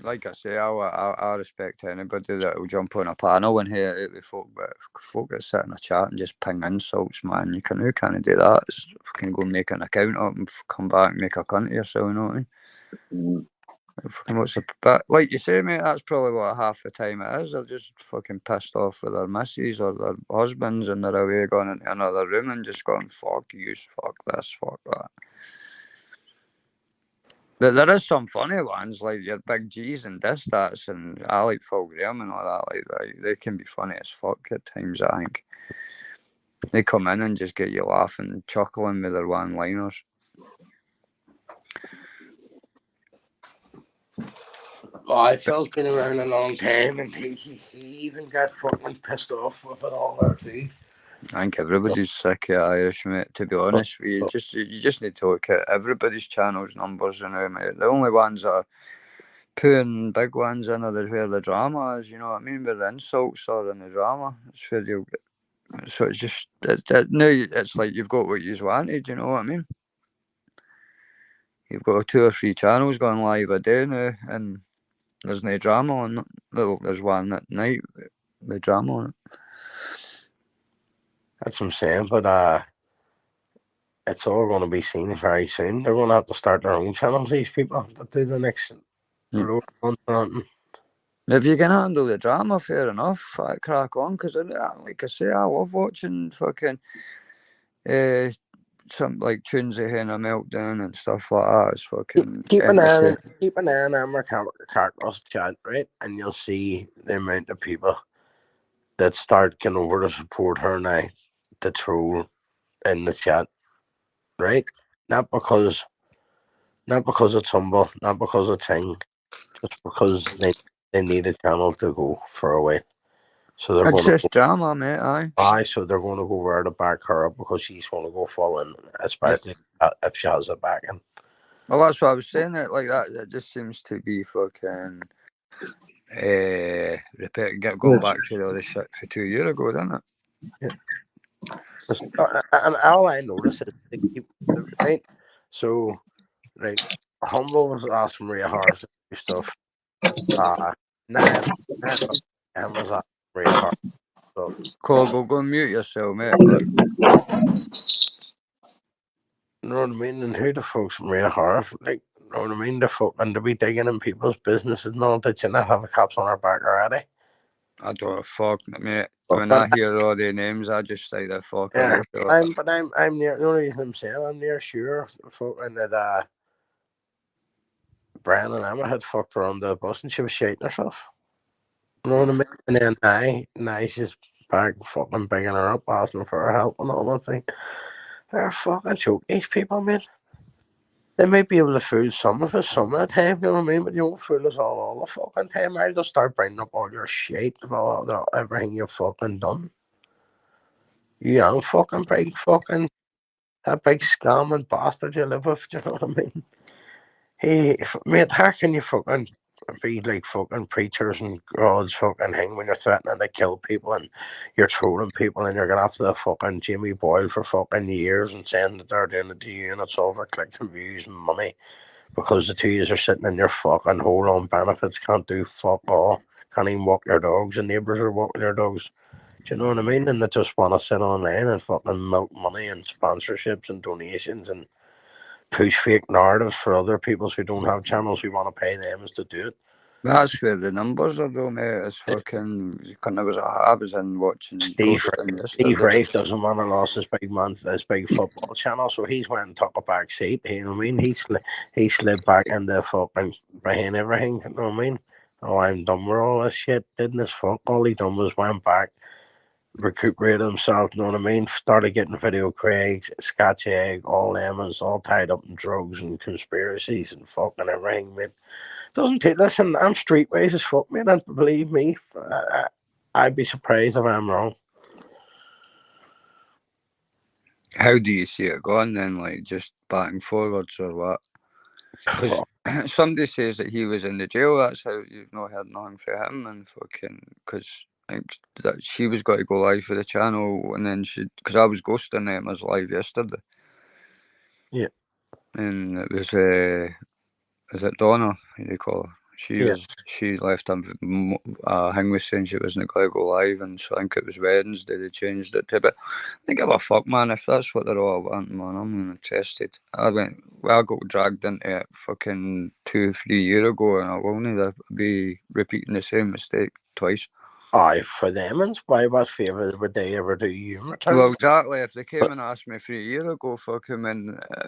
Like I say, I respect anybody that will jump on a panel and hear out with folk, but if folk that sit in a chat and just ping insults, man, who can't do that? It's fucking go make an account up and come back and make a cunt of yourself, you know what I mean? But like you say, mate, that's probably what half the time it is. They're just fucking pissed off with their missus or their husbands and they're away going into another room and just going, fuck you, fuck this, fuck that. There is some funny ones, like your Big G's and Distats and I like Phil Graham and all that, like they can be funny as fuck at times, I think. They come in and just get you laughing, chuckling with their one-liners. Phil's been around a long time and he even got fucking pissed off with it all there too. I think everybody's sick of Irish, mate, to be honest. You just need to look at everybody's channels numbers and mate. The only ones that are putting big ones in are where the drama is, you know what I mean? Where the insults are in the drama. It's where you'll get. So it's just now it's like you've got what you've wanted, you know what I mean? You've got 2 or 3 channels going live a day now and there's no drama on it. Well, there's one at night, the drama on it. That's what I'm saying, but it's all going to be seen very soon. They're going to have to start their own channels, these people, to do the next road on. If you can handle the drama, fair enough. Crack on, because like I say, I love watching fucking some like Tunesy having a meltdown and stuff like that. It's fucking keep an eye on our Carlos chat, right? And you'll see the amount of people that start getting over to support her now, to troll in the chat, right? not because it's humble, not because it's thing, just because they need a channel to go for a way. So they're It's going to just drama, mate, aye. so they're going to go where to back her up because she's going to go full in, especially if she has a backing. Well, that's what I was saying. It like that. It just seems to be fucking going back to the other shit for 2 years ago, doesn't it? And all I notice is they keep right. So, like, Humble was asking Maria Harris to do stuff. Nine was asking Maria Harris stuff. Cole, go and mute yourself, mate. But You know what I mean? And who the fuck's Maria Harris? Like, you know what I mean? The fuck, and to be digging in people's businesses and all that, you not have a cops on our back already. I don't fuck, mate. When I hear all the names, I just like the fuck Yeah, out. I'm near. The only reason I'm saying I'm near sure, and that Brian and Emma had fucked her on the bus and she was shaking herself. You know what I mean? And then now she's back fucking bigging her up, asking for her help and all that thing. They're fucking choke these people, man. They might be able to fool some of us some of the time, you know what I mean? But you won't fool us all the fucking time. I'll just start bringing up all your shit about everything you've fucking done. You young fucking big fucking that big scamming bastard you live with, do you know what I mean? Hey, mate, how can you fucking be like fucking preachers and gods fucking hang when you're threatening to kill people and you're trolling people and you're going after the fucking Jimmy Boyle for fucking years and saying that they're doing it to you and it's all for clicks and views and money because the two years are sitting in your fucking hole on benefits, can't do fuck all, can't even walk your dogs and neighbours are walking their dogs. Do you know what I mean? And they just want to sit online and fucking milk money and sponsorships and donations and push fake narratives for other people who don't have channels who want to pay them to do it. That's where the numbers are, though, mate. It's fucking. I was in watching Steve yesterday. Rice doesn't want to lose his big football channel, so he's went and took a back seat. You know what I mean? He slid back into fucking behind everything. You know what I mean? Oh, I'm done with all this shit. Didn't this fuck? All he done was went back, recuperated himself. You know what I mean? Started getting Video Craigs, Scotch Egg, all them is all tied up in drugs and conspiracies and fucking everything, mate. Doesn't take. Listen, I'm streetwise as fuck, man. And believe me, I'd be surprised if I'm wrong. How do you see it going then? Like just batting forwards or what? Because somebody says that he was in the jail. That's how you've not heard nothing from him. And fucking because I think that she was got to go live for the channel, and then because I was ghosting them as live yesterday. Yeah. And it was is it Donna? How do you call her? She left a thing was saying she wasn't going to go live, and so I think it was Wednesday they changed it to. But I give a fuck, man. If that's what they're all wanting, man, I'm interested. I got dragged into it fucking 2-3 years ago, and I will need to be repeating the same mistake twice. Aye, for them, and why what favour would they ever do you in return? Well, exactly. If they came and asked me 3 years ago, fucking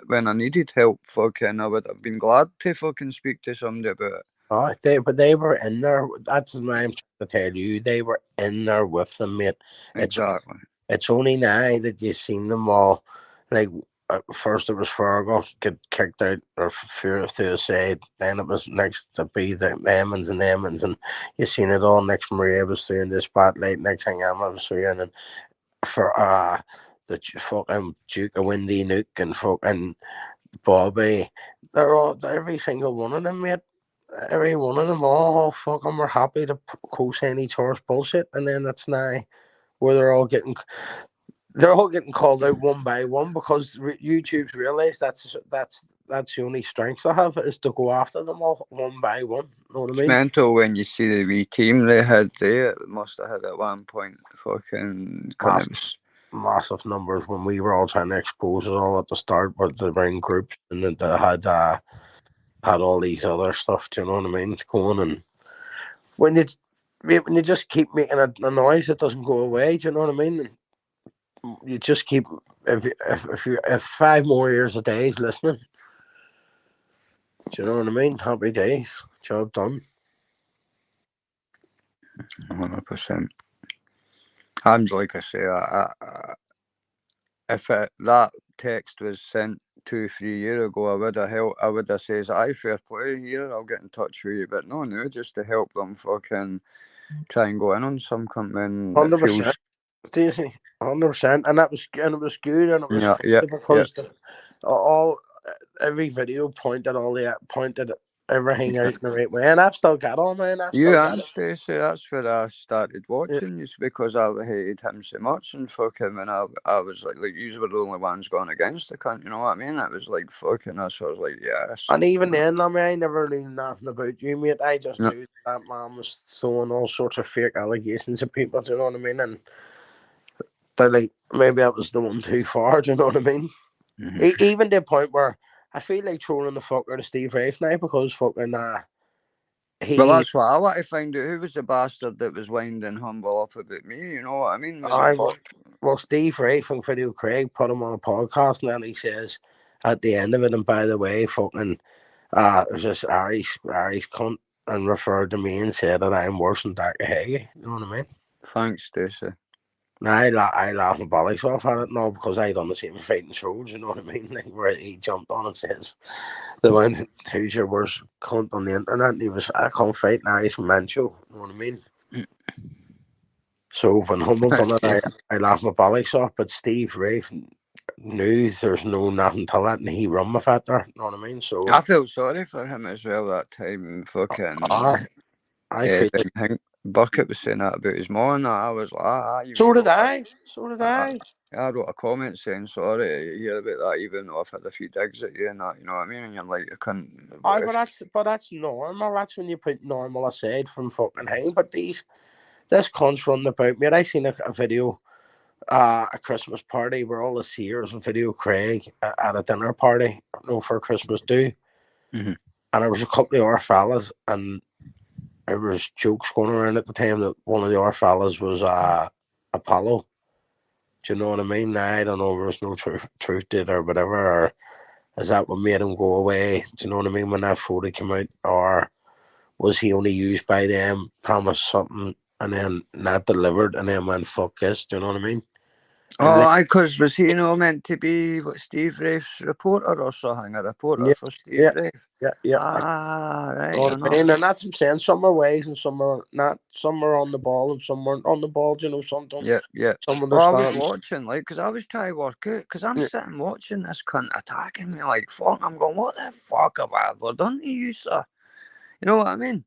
when I needed help, fucking I would have been glad to fucking speak to somebody about it. Oh, they were in there. That's why I'm trying to tell you. They were in there with them, mate. Exactly. It's only now that you've seen them all. Like first, it was Fargo get kicked out or through the side. Then it was next to be the Emmons, and you seen it all. Next, Maria was doing the spotlight. Next thing, Emma was doing, and for the fucking Duke of Windy Nuke and fucking Bobby. They're all every single one of them, mate. Every one of them all fucking were happy to co-sign each other's bullshit, and then that's now where they're all getting called out one by one because YouTube's realised that's the only strength they have is to go after them all one by one. You know what I mean? It's mental when you see the wee team they had there. It must have had at one point fucking massive numbers when we were all trying to expose it all at the start, but the ring groups and then they had all these other stuff. Do you know what I mean? Going and when you just keep making a noise, it doesn't go away. Do you know what I mean? And you just keep if 5 more years a day is listening. Do you know what I mean? Happy days, job done. 100%. I'm like I say, if that text was sent 2-3 years ago, I would have helped. I would have says, "Aye, fair play here. I'll get in touch with you." But no, just to help them fucking try and go in on some company that 100%. feels. Stacey, 100%, and it was good, and it was Yeah, funny yeah, because every video pointed everything out in the right way, and I've still got on, man. I've You still got and it. Stacey, that's where I started watching you because I hated him so much and fucking when I was like you were the only ones going against the cunt, you know what I mean? It was like fucking us, so I was like, yes. And even then, I mean, I never knew nothing about you, mate. I just Yeah. knew that man was throwing all sorts of fake allegations at people. Do you know what I mean? And they like maybe I was the one too far. Do you know what I mean? Even the point where I feel like trolling the fuck out of Steve Rafe now because fucking Well, that's what I want to find out. Who was the bastard that was winding Humble up about me? You know what I mean? Well, Steve Rafe from Video Craig put him on a podcast, and then he says at the end of it, and by the way, fucking it was just Irish cunt, and referred to me and said that I'm worse than Dark Hagee. You know what I mean? Thanks, Stacey. Now I laugh my bollocks off at it now because I done the same fighting shows. You know what I mean? Like where he jumped on and says the one who's your worst cunt on the internet. And he was I can't fight an Irish man show. You know what I mean? So when Humble done it, I laughed my bollocks off. But Steve Rafe knew there's nothing to that, and he run with it there. You know what I mean? So I felt sorry for him as well that time. Fucking. I feel like Burkett was saying that about his mom, and I was like, So did I. I wrote a comment saying sorry to hear about that, even though I've had a few digs at you and that, you know what I mean? And you're like, I couldn't. But that's normal. That's when you put normal aside from fucking hang. But this cunt's running about me. I seen a video, a Christmas party where all the Sears and Video Craig at a dinner party, for Christmas do. Mm-hmm. And there was a couple of our fellas, and there was jokes going around at the time that one of the our fellas was Apollo. Do you know what I mean? Now, I don't know if there was no truth to it or whatever, or is that what made him go away? Do you know what I mean? When that photo came out, or was he only used by them, promised something, and then not delivered, and then went fuck this? Do you know what I mean? Because was he meant to be Steve Rafe's reporter or something? A reporter for Steve Rafe? Yeah. Right. And that's what I'm saying. Some are ways and some are not. Some are on the ball and some weren't on the ball. You know, sometimes. Yeah. Some I was watching, because I was trying to work out, because I'm sitting watching this cunt attacking me like fuck. I'm going, what the fuck have I ever done to you, sir? You know what I mean?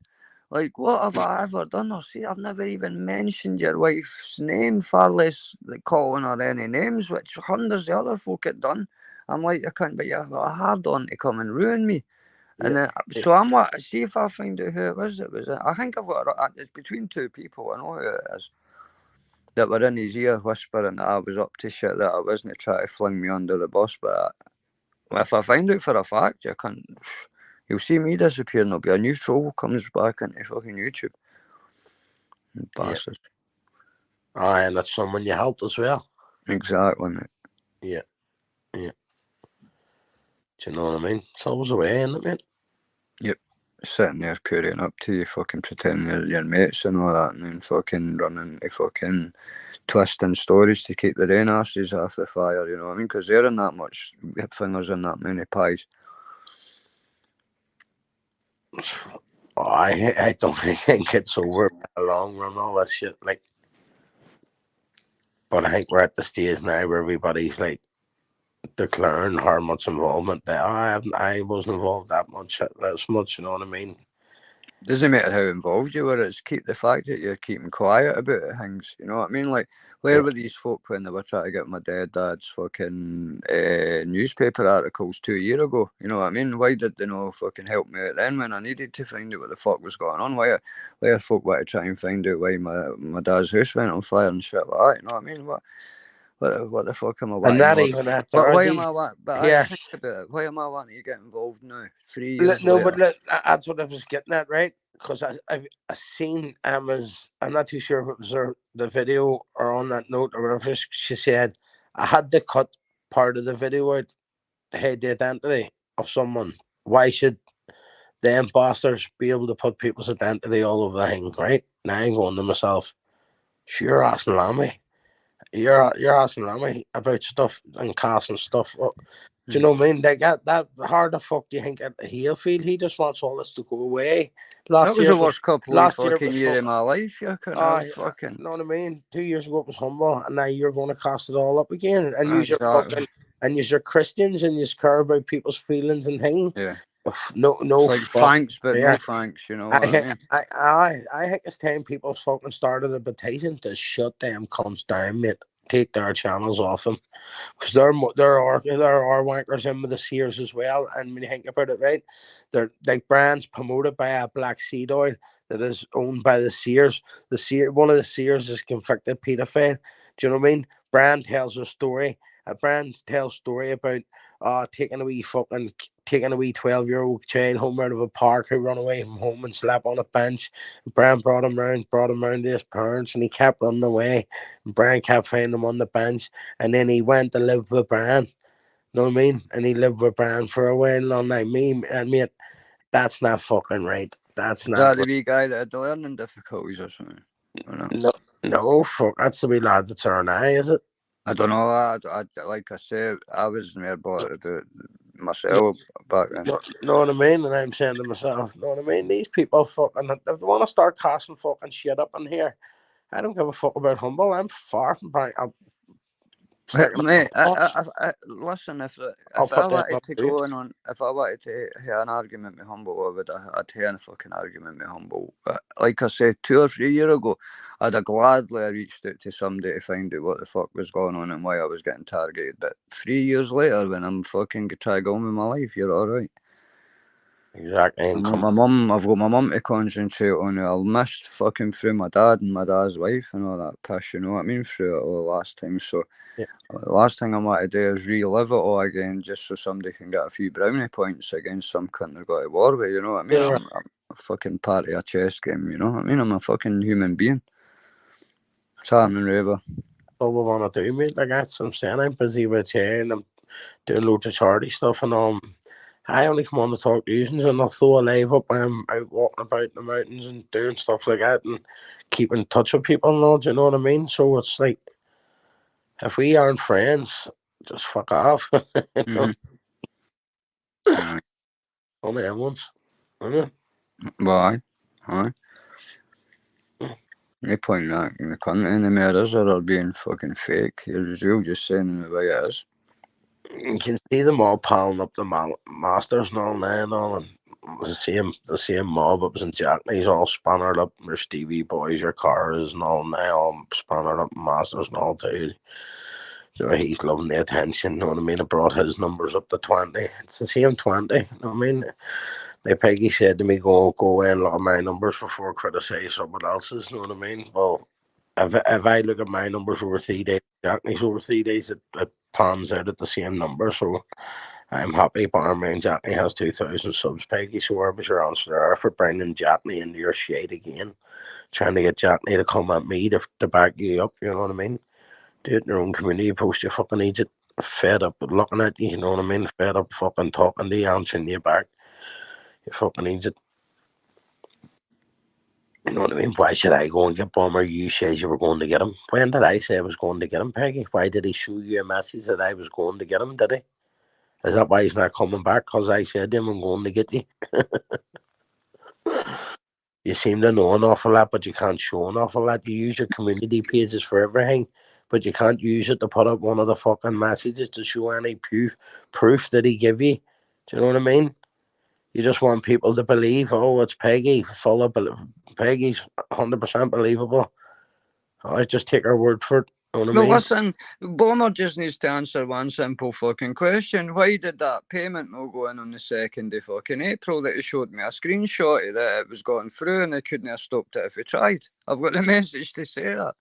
Like, what have I ever done? Or see, I've never even mentioned your wife's name, far less calling her any names, which hundreds of other folk had done. I'm like, I can't, but you've got a hard on to come and ruin me. And then, so I'm like, see if I find out who it was. I think I've got it's between two people. I know who it is. That were in his ear whispering that I was up to shit, that I wasn't trying to fling me under the bus. But if I find out for a fact, you can't. You'll see me disappear and there'll be a new troll comes back into fucking YouTube. Bastards. And that's someone you helped as well. Exactly, mate. Yeah. Do you know what I mean? It's always a way, isn't it, mate? Yep. Sitting there currying up to you, fucking pretending you're your mates and all that, and then fucking running to fucking twisting stories to keep their own asses off the fire, you know what I mean? Because they're in that much fingers in that many pies. I don't think it's over in the long run, all that shit. Like, but I think we're at the stage now where everybody's like declaring how much involvement they are. I wasn't involved that much, you know what I mean? Doesn't matter how involved you were, it's keep the fact that you're keeping quiet about things, you know what I mean? Like, where were these folk when they were trying to get my dad's fucking newspaper articles 2 years ago? You know what I mean? Why did they not fucking help me out then when I needed to find out what the fuck was going on? Why are folk want to try and find out why my dad's house went on fire and shit like that? You know what I mean? What the fuck am I wanting? And not even at why am I wanting? But I think about it. Why am I wanting to get involved now? 3 years later. But that's what I was getting at, right? Because I seen Emma's. I'm not too sure if it was the video or on that note or whatever. She said I had to cut part of the video out to hide the identity of someone. Why should them bastards be able to put people's identity all over the thing, right? Now I'm going to myself, sure, ass and lammy. you're asking Lemmy about stuff and casting stuff up. Do you know what I mean? They got that. How the fuck do you think he'll feel? He just wants all this to go away. That was the worst couple of fucking year fucking. of my life. You couldn't have fucking. You know what I mean? 2 years ago it was humble, and now you're going to cast it all up again. And use your Exactly. fucking, and use your Christians, and you care about people's feelings and things. Yeah. No, It's like thanks, but no thanks. You know what I mean? I think it's time people fucking started a petition to shut them cunts down, mate. Take their channels off them, because there are wankers in with the Sears as well. And when you think about it, right, they're like brands promoted by a black seed oil that is owned by the Sears. One of the Sears is convicted paedophile. Do you know what I mean? Brand tells a story. A brand tells a story about taking a wee 12-year-old child home out of a park who ran away from home and slept on a bench. Brian brought him round to his parents, and he kept running away. And Brian kept finding him on the bench, and then he went to live with Brian. Know what I mean? And he lived with Brian for a while. Long night, mate, that's not fucking right. That's not. Is that the wee guy that had the learning difficulties or something? No, fuck. That's the wee lad that's our eye, is it? I don't know. I like I said, I was near about myself back then. Know what I mean? And I'm saying to myself, know what I mean? These people fucking, if they want to start casting fucking shit up in here, I don't give a fuck about humble. I'm far from buying. Mate, listen. If I wanted to go on, if I wanted to have an argument with humble, I'd have a fucking argument with humble. But like I said, 2 or 3 years ago, I'd have gladly reached out to somebody to find out what the fuck was going on and why I was getting targeted. But 3 years later, when I'm fucking trying to go on with my life, you're all right. Exactly. I've got my mum to concentrate on. I'll miss fucking through my dad and my dad's wife and all that piss, you know what I mean, through it all last time. So the last thing I want to do is relive it all again just so somebody can get a few brownie points against some cunt they've got to war with, you know what I mean? Yeah. I'm a fucking part of a chess game, you know what I mean? I'm a fucking human being. Charming Raver. All we want to do, mate. Like that's what I'm saying. I'm busy with here and I'm doing loads of charity stuff, and I only come on to talk to you, and I'll throw a live up when I'm out walking about the mountains and doing stuff like that and keep in touch with people and all, do you know what I mean? So it's like, if we aren't friends, just fuck off. Only them ones. Well, aye. No point that in the cunt any mirrors are being fucking fake. You're just saying it the way it is. You can see them all piling up the masters and all that and all, and the same mob. It was in Jackney's all spannered up. Your Stevie Boys, your Cars and all now, all spannered up masters and all too. So he's loving the attention, you know what I mean? It brought his numbers up to 20. It's the same 20, you know what I mean? Like Peggy said to me, go away and look at my numbers before criticise someone else's, you know what I mean? Well, if I look at my numbers over 3 days, Jackney's over 3 days, it pans out at the same number. So I'm happy Barman Jackney has 2,000 subs, Peggy. So where was your answer there for bringing Jackney into your shade again? Trying to get Jackney to come at me to back you up, you know what I mean? Do it in your own community post, you fucking idiot. Fed up looking at you, you know what I mean? Fed up fucking talking to you, answering you back. You fucking idiot. You know what I mean? Why should I go and get Bomber? You said you were going to get him. When did I say I was going to get him, Peggy? Why did he show you a message that I was going to get him, did he? Is that why he's not coming back? Because I said to him, I'm going to get you. You seem to know an awful lot, but you can't show an awful lot. You use your community pages for everything, but you can't use it to put up one of the fucking messages to show any proof that he give you. Do you know what I mean? You just want people to believe, oh, it's Peggy, full of Peggy's 100% believable. I just take her word for it. You know what I mean? Listen, Bomber just needs to answer one simple fucking question. Why did that payment not go in on the 2nd of fucking April that he showed me a screenshot of that it was going through and they couldn't have stopped it if he tried? I've got the message to say that.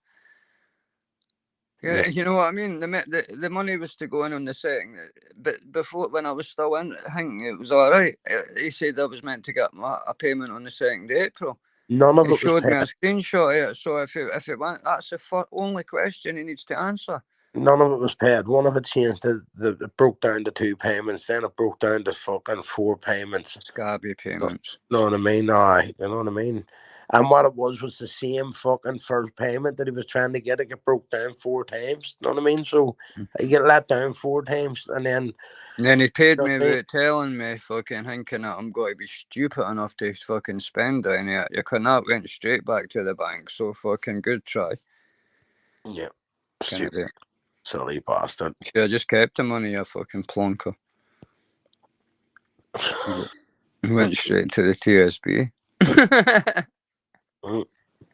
Yeah, you know what I mean? The money was to go in on the 2nd, but before, when I was still in, I think it was all right. He said I was meant to get a payment on the 2nd of April. None of He it showed was me a screenshot of it, so if it went, that's the only question he needs to answer. None of it was paid. One of it changed it broke down to 2 payments, then it broke dodown to fucking 4 payments. Scabby payments. You know what I mean? Aye, you know what I mean? And what it was the same fucking first payment that he was trying to get. It got broke down 4 times. You know what I mean? So he get let down 4 times, and then he paid you know me what I mean? without telling me, fucking thinking that I'm going to be stupid enough to fucking spend it, and yet you could not went straight back to the bank. So fucking good try. Yeah, Can it stupid, silly bastard. Should have just kept the money, you fucking plonker. Went straight to the TSB. You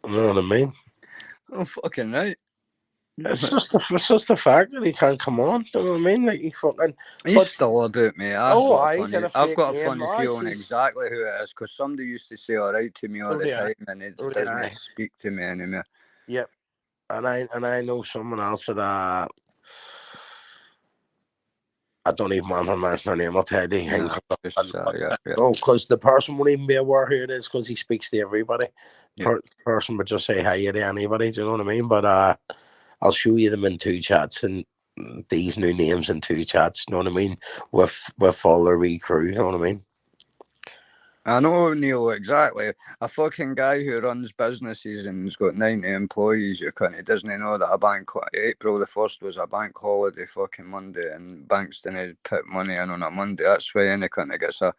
know what I mean? Oh, fucking right. It's just the fact that he can't come on. You know what I mean? Like he fucking. He's But still about me. he's in a I've fake got a name. funny Oh, feeling she's exactly who it is, because somebody used to say all right to me all oh the yeah, time, and it oh yeah, doesn't speak to me anymore. yep. And I know someone else that I don't even want to mention her name. I'll tell you. Yeah, Oh, because the person won't even be aware who it is because he speaks to everybody. Yeah. Person would just say hi to anybody. Do you know what I mean? But I'll show you them in 2 chats and these new names in 2 chats. You know what I mean? With all their wee crew. You know what I mean? I know, Neil, exactly. A fucking guy who runs businesses and has got 90 employees, you can't. He doesn't know that April the 1st was a bank holiday fucking Monday, and banks didn't put money in on a Monday. That's why any cunt that gets a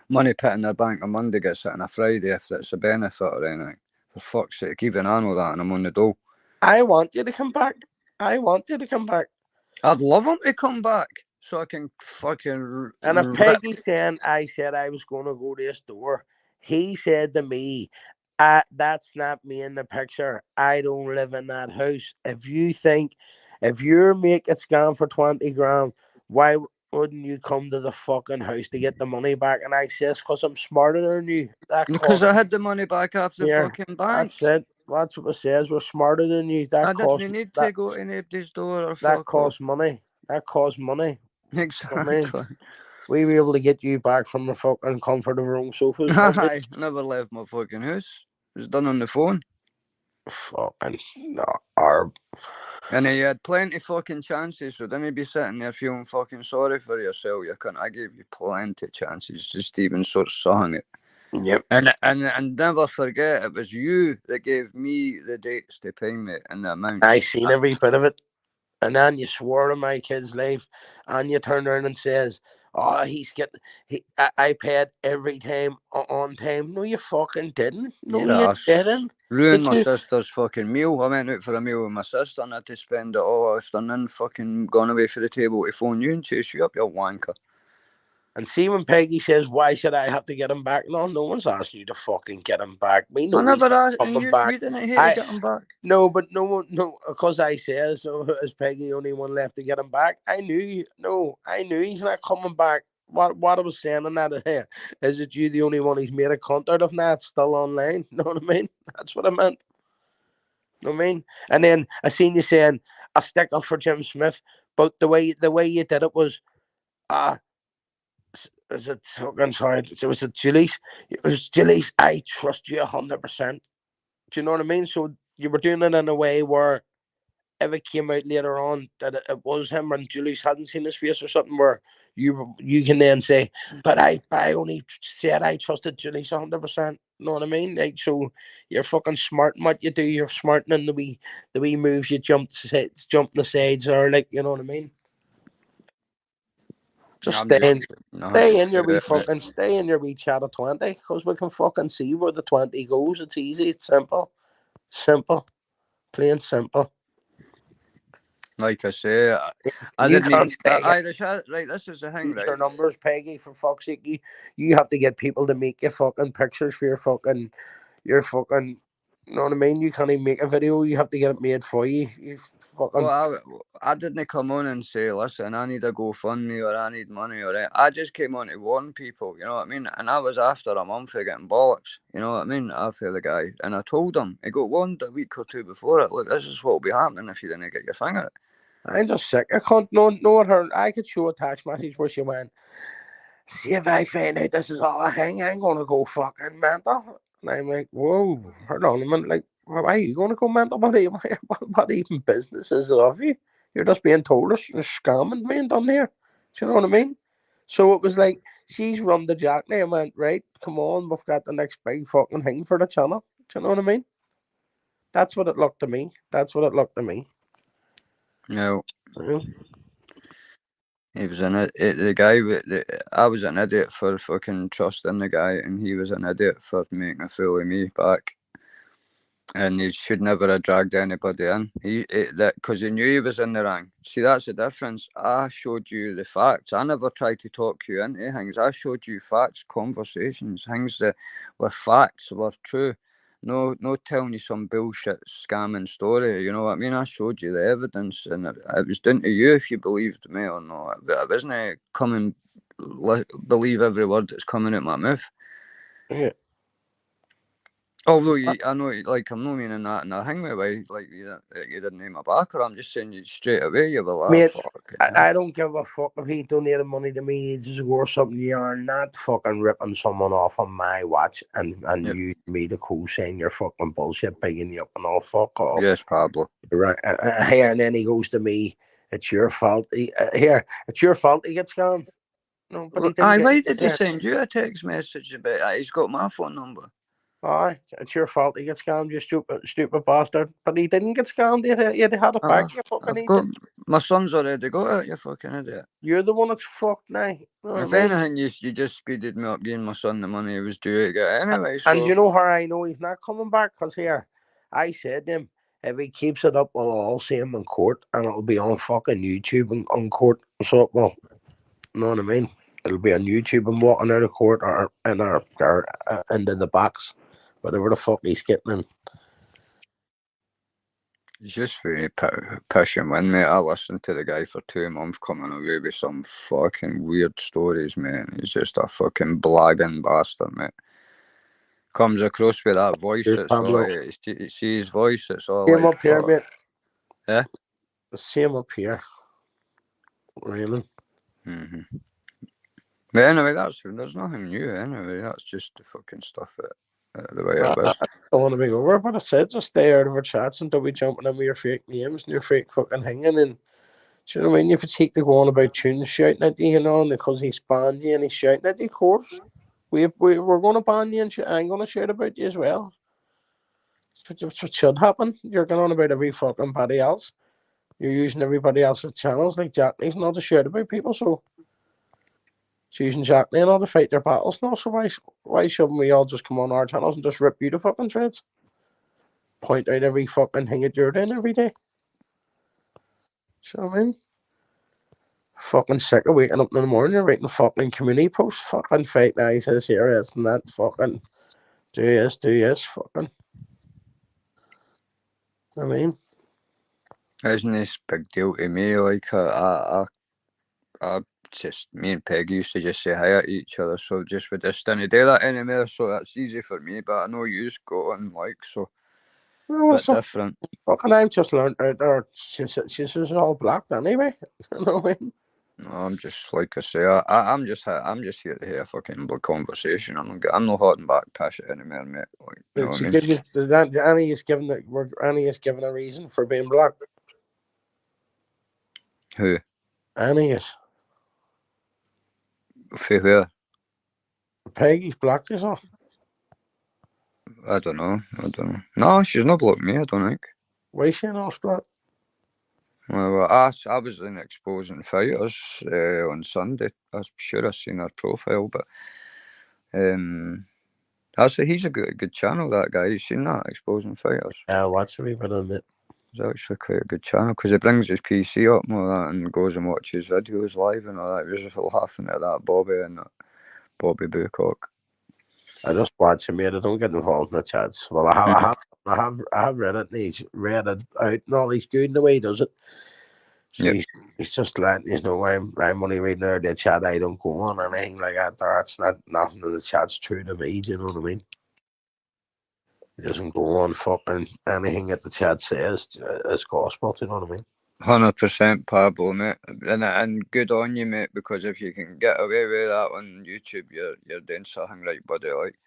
money put in their bank on Monday gets it on a Friday if it's a benefit or anything. For fuck's sake, even I know that, and I'm on the dole. I want you to come back. I want you to come back. I'd love him to come back so I can fucking. And if Peggy said I was going to go to his door, he said to me, that's not me in the picture. I don't live in that house. If you're making scam for 20 grand, why wouldn't you come to the fucking house to get the money back? And I says, because I'm smarter than you. Because I had the money back off the fucking bank. That's it. That's what it says. We're smarter than you. I didn't need to go to anybody's door or that costs money. That costs money. Exactly. I mean, we were able to get you back from the fucking comfort of our own sofas. I never left my fucking house. It was done on the phone. Fucking no, and you had plenty fucking chances, so don't be sitting there feeling fucking sorry for yourself. You can't. I gave you plenty chances, just even sort of sawing it. Yep. And never forget, it was you that gave me the dates to pay me and the amount. I seen every bit of it. And then you swore on my kid's life, and you turn around and says, "Oh, I paid every time on time." No, you fucking didn't. No, you didn't. Ruined my sister's fucking meal. I went out for a meal with my sister and I had to spend it all after then fucking gone away for the table to phone you and chase you up, you wanker. And see, when Peggy says, "Why should I have to get him back?" No one's asking you to fucking get him back. We know I never asked you. Back. You didn't hate to get him back. No, but no, because I said so. Is Peggy the only one left to get him back? I knew he's not coming back. What I was saying in that is that you the only one he's made a cunt out of now? It's still online. You know what I mean? That's what I meant. You know what I mean? And then I seen you saying a stick up for Jim Smith, but the way you did it was, is it fucking sorry? Was it Julie's? It was Julie's. I trust you 100%. Do you know what I mean? So you were doing it in a way where if it came out later on that it was him and Julie's hadn't seen his face or something, where you can then say, but I only said I trusted Julie's 100%. You know what I mean? Like, so you're fucking smart in what you do. You're smart in the wee moves you jump the sides, or like, you know what I mean? Just stay in your wee chat of 20, because we can fucking see where the 20 goes. It's easy, it's simple, plain simple. Like I say, I didn't Irish. Right, this is the thing, right? Your numbers, Peggy, for fuck's sake, you have to get people to make you fucking pictures for your fucking. You know what I mean? You can't even make a video. You have to get it made for you. Well, I didn't come on and say, listen, I need a GoFundMe or I need money or that. I just came on to warn people, you know what I mean? And I was after a month of getting bollocks, you know what I mean? After the guy. And I told him, I got warned a week or two before it. Look, this is what will be happening if you didn't get your finger. I'm just sick. I can't know her. I could show a text message where she went, see if I find out this is all a hang, I'm going to go fucking mental. And I'm like, whoa, hold on a minute. Like, why are you going to go mental? What even business is it of you? You're just being told there's scamming being done here. Do you know what I mean? So it was like, she's run the jack now and went, right, come on, we've got the next big fucking thing for the channel. Do you know what I mean? That's what it looked to me. No, Mhm. he was the guy. I was an idiot for fucking trusting the guy, and he was an idiot for making a fool of me back. And he should never have dragged anybody in. Because he knew he was in the wrong. See, that's the difference. I showed you the facts. I never tried to talk you into things. I showed you facts, conversations, things that were facts, were true. No, telling you some bullshit scamming story. You know what I mean? I showed you the evidence, and it was down to you if you believed me or not. I wasn't coming believe every word that's coming out my mouth. Yeah. Although I know, like, I'm not meaning that in a hang way, like you didn't name my back, or I'm just saying you straight away. You were like, Mate, fuck. I don't give a fuck if he donated money to me ages ago or something. You are not fucking ripping someone off on my watch and Yep. use me to co-sign your fucking bullshit, bigging you up and all. Fuck off. Yes, Pablo. Right. Here, and then he goes to me. It's your fault. It's your fault he gets scammed. No, but he didn't. Why did they send you a text message about that? He's got my phone number. Aye, it's your fault he gets scammed, you stupid bastard. But he didn't get scammed. He had it back. You fucking idiot. My son's already got it. You fucking idiot. You're the one that's fucked now. You know If what I mean? anything, you just speeded me up giving my son the money he was due to get anyway. So. And you know how I know he's not coming back? Because here, I said to him, if he keeps it up, we'll all see him in court, and it'll be on fucking YouTube and on court. So, well, you know what I mean? It'll be on YouTube and walking out of court or in our into the box, whatever the fuck he's getting in. It's just very pushing when, mate. I listened to the guy for 2 months coming away with some fucking weird stories, mate. He's just a fucking blagging bastard, mate. Comes across with that voice, Here's it's all Pablo. like, you see his voice, it's all Same like... up here, mate. Yeah? The same up here. Really? Mm-hmm. But anyway, there's nothing new, anyway. That's just the fucking stuff the way it was. I don't want to be over, but I said just stay out of our chats until we jumping in with your fake names and your fake fucking hanging. And do you know what I mean? If it's he to go on about tunes shouting at you, you know, and because he's banned you and he's shouting at you, of course. We're going to ban you and I'm going to shout about you as well. That's what should happen. You're going on about every fucking body else. You're using everybody else's channels like Jack Lee's not to shout about people, so it's using Jack Lee and all to fight their battles now. So why shouldn't we all just come on our channels and just rip you to fucking shreds? Point out every fucking thing that you're doing every day. So I mean, fucking sick of waking up in the morning and writing fucking community posts, fucking fake nice this here, this and that, fucking do this, fucking. I mean, Isn't this big deal to me? Like, I just, me and Peg used to just say hi at each other, so just we just didn't do that anymore, so that's easy for me, but I know you's got on, like, so well, bit different. Fucking I've just learned out there, she's all black anyway. You know what I mean? No, I'm just, like I say, I'm just here to hear a fucking conversation. I'm not holding back past it anymore, mate. Like, you know what I mean? Annie is given a reason for being black. Who? Annie is. For where? Peggy's black, is all. I don't know. No, she's not blocked me, I don't think. Why is she not black? Well, I was in Exposing Fighters on Sunday. I'm sure I've seen her profile, but actually, he's a good channel, that guy. You've seen that, Exposing Fighters? Yeah, watch a wee bit of it. It's actually quite a good channel, because he brings his PC up and all that and goes and watches videos live and all that. He was just laughing at that Bobby Boocock. I just watch him, mate. I don't get involved in the chats. Well, I have read it, and he's read it out and all. He's good in the way he does it. So Yep. he's just letting you know I'm only reading out the chat. I don't go on or anything like that. That's not nothing in the chat's true to me. Do you know what I mean? He doesn't go on fucking anything that the chat says as gospel. Do you know what I mean? 100% Pablo, mate, and good on you, mate, because if you can get away with that on YouTube, you're doing something right, buddy. Like,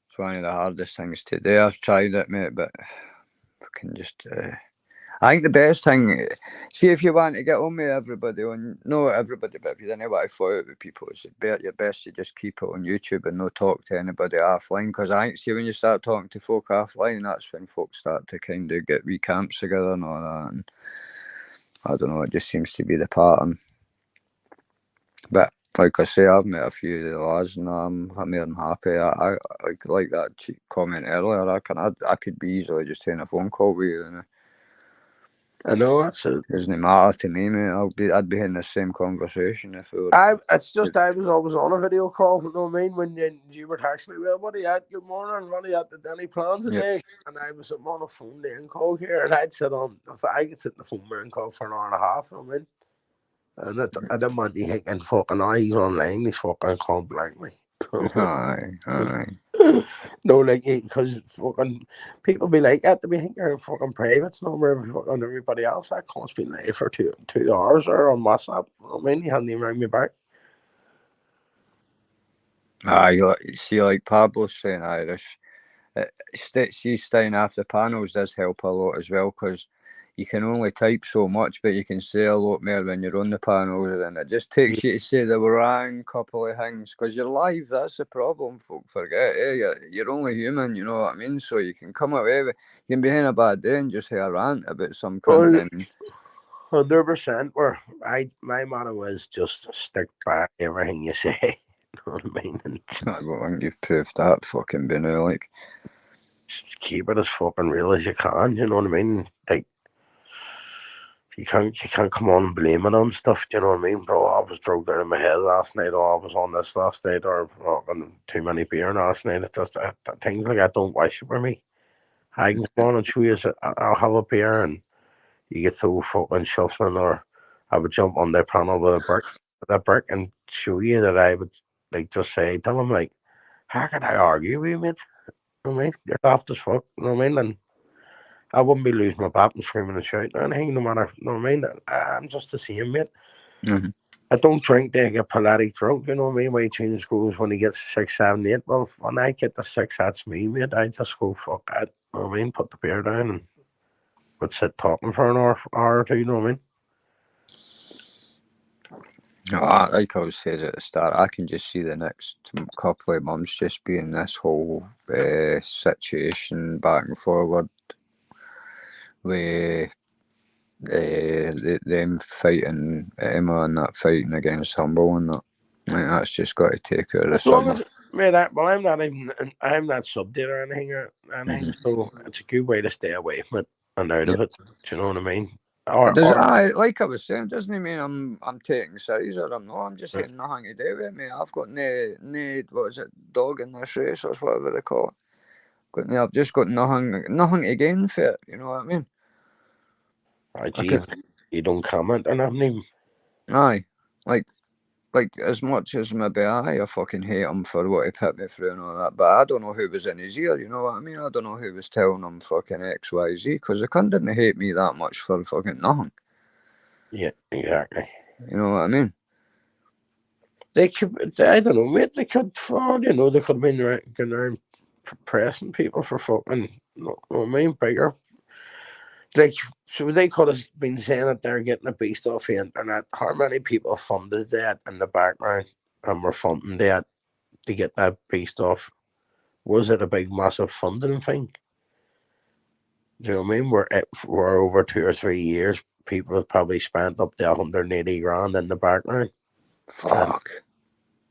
it's one of the hardest things to do. I've tried it, mate, but fucking just I think the best thing, see, if you want to get on with everybody not everybody, but if you don't want to follow it with people, it's your best to just keep it on YouTube and not talk to anybody offline. Because I think, see, when you start talking to folk offline, that's when folks start to kind of get wee camps together and all that. And I don't know, it just seems to be the pattern. But like I say, I've met a few of the lads, and I'm more than happy. I like that comment earlier. I could be easily just taking a phone call with you, and I know that's it. Doesn't matter to me, mate. I'd be in the same conversation if it were. It's just I was always on a video call. You know what I mean? When you were texting me, well, what are you at? Good morning. What are you at? Any plans today? And I was on a phone then call here, and I'd sit on. If I could sit in the phone there and call for an hour and a half, you know what I mean? And I didn't want to hit and fucking he's online. He's fucking calling blankly. Aye. No, like, because fucking people be like that. They be thinking you're fucking privates number fucking everybody else. That calls me live for 2 hours or on WhatsApp. I mean, you hadn't even rang me back. Aye, see, like Pablo's saying Irish. Staying off the panels does help a lot as well, because you can only type so much, but you can say a lot more when you're on the panels, and it just takes you to say the wrong couple of things, because you're live. That's the problem, folk forget. You're only human, you know what I mean? So you can come away with, you can be having a bad day and just have a rant about some cunt. 100%. Where my motto is just stick by everything you say. You know what I mean? And I think you've proved that fucking been like. Just keep it as fucking real as you can. You know what I mean? Like, you can't come on and blame it on stuff. Do you know what I mean, bro? I was drugged out of my head last night, or I was on this last night, or fucking too many beer last night. It's just things like that don't wish for me. I can come on and show you. I'll have a beer, and you get so fucking shuffling, or I would jump on their panel with a brick, and show you that I would like just say to them like, how can I argue with you, mate? You know what I mean? You're daft as fuck. You know what I mean? And I wouldn't be losing my bat and screaming and shouting or anything, no matter. You know what I mean? I'm just the same, mate. Mm-hmm. I don't drink to get paletic drunk, you know what I mean? Way change goes when he gets 6, 7, 8. Well, when I get the 6, that's me, mate. I just go, fuck that. You know what I mean? Put the beer down and would sit talking for an hour or two, you know what I mean? Like I was saying at the start, I can just see the next couple of months just being this whole situation back and forward with them fighting Emma and that fighting against Humble and that. Like, that's just got to take her this summer. Mate, I'm not subbed or anything, so it's a good way to stay away from it and out of it. Do you know what I mean? Like I was saying, it doesn't mean I'm taking sides or I'm not. I'm just saying nothing to do with me. I've got no what is it, dog in this race or whatever they call it. I've just got nothing to gain for it. You know what I mean? You don't comment or nothing. Aye, like as much as maybe I fucking hate him for what he put me through and all that, but I don't know who was in his ear, you know what I mean? I don't know who was telling him fucking X, Y, Z, because the cunt didn't hate me that much for fucking nothing. Yeah, exactly. You know what I mean? They could, I don't know, mate, they could, you know, they could have been going around pressing people for fucking, you know what I mean, bigger. Like, so they could have been saying that they're getting a beast off the internet. How many people funded that in the background and were funding that to get that beast off? Was it a big, massive funding thing? Do you know what I mean? Where over 2 or 3 years, people have probably spent up to 180 grand in the background. Fuck.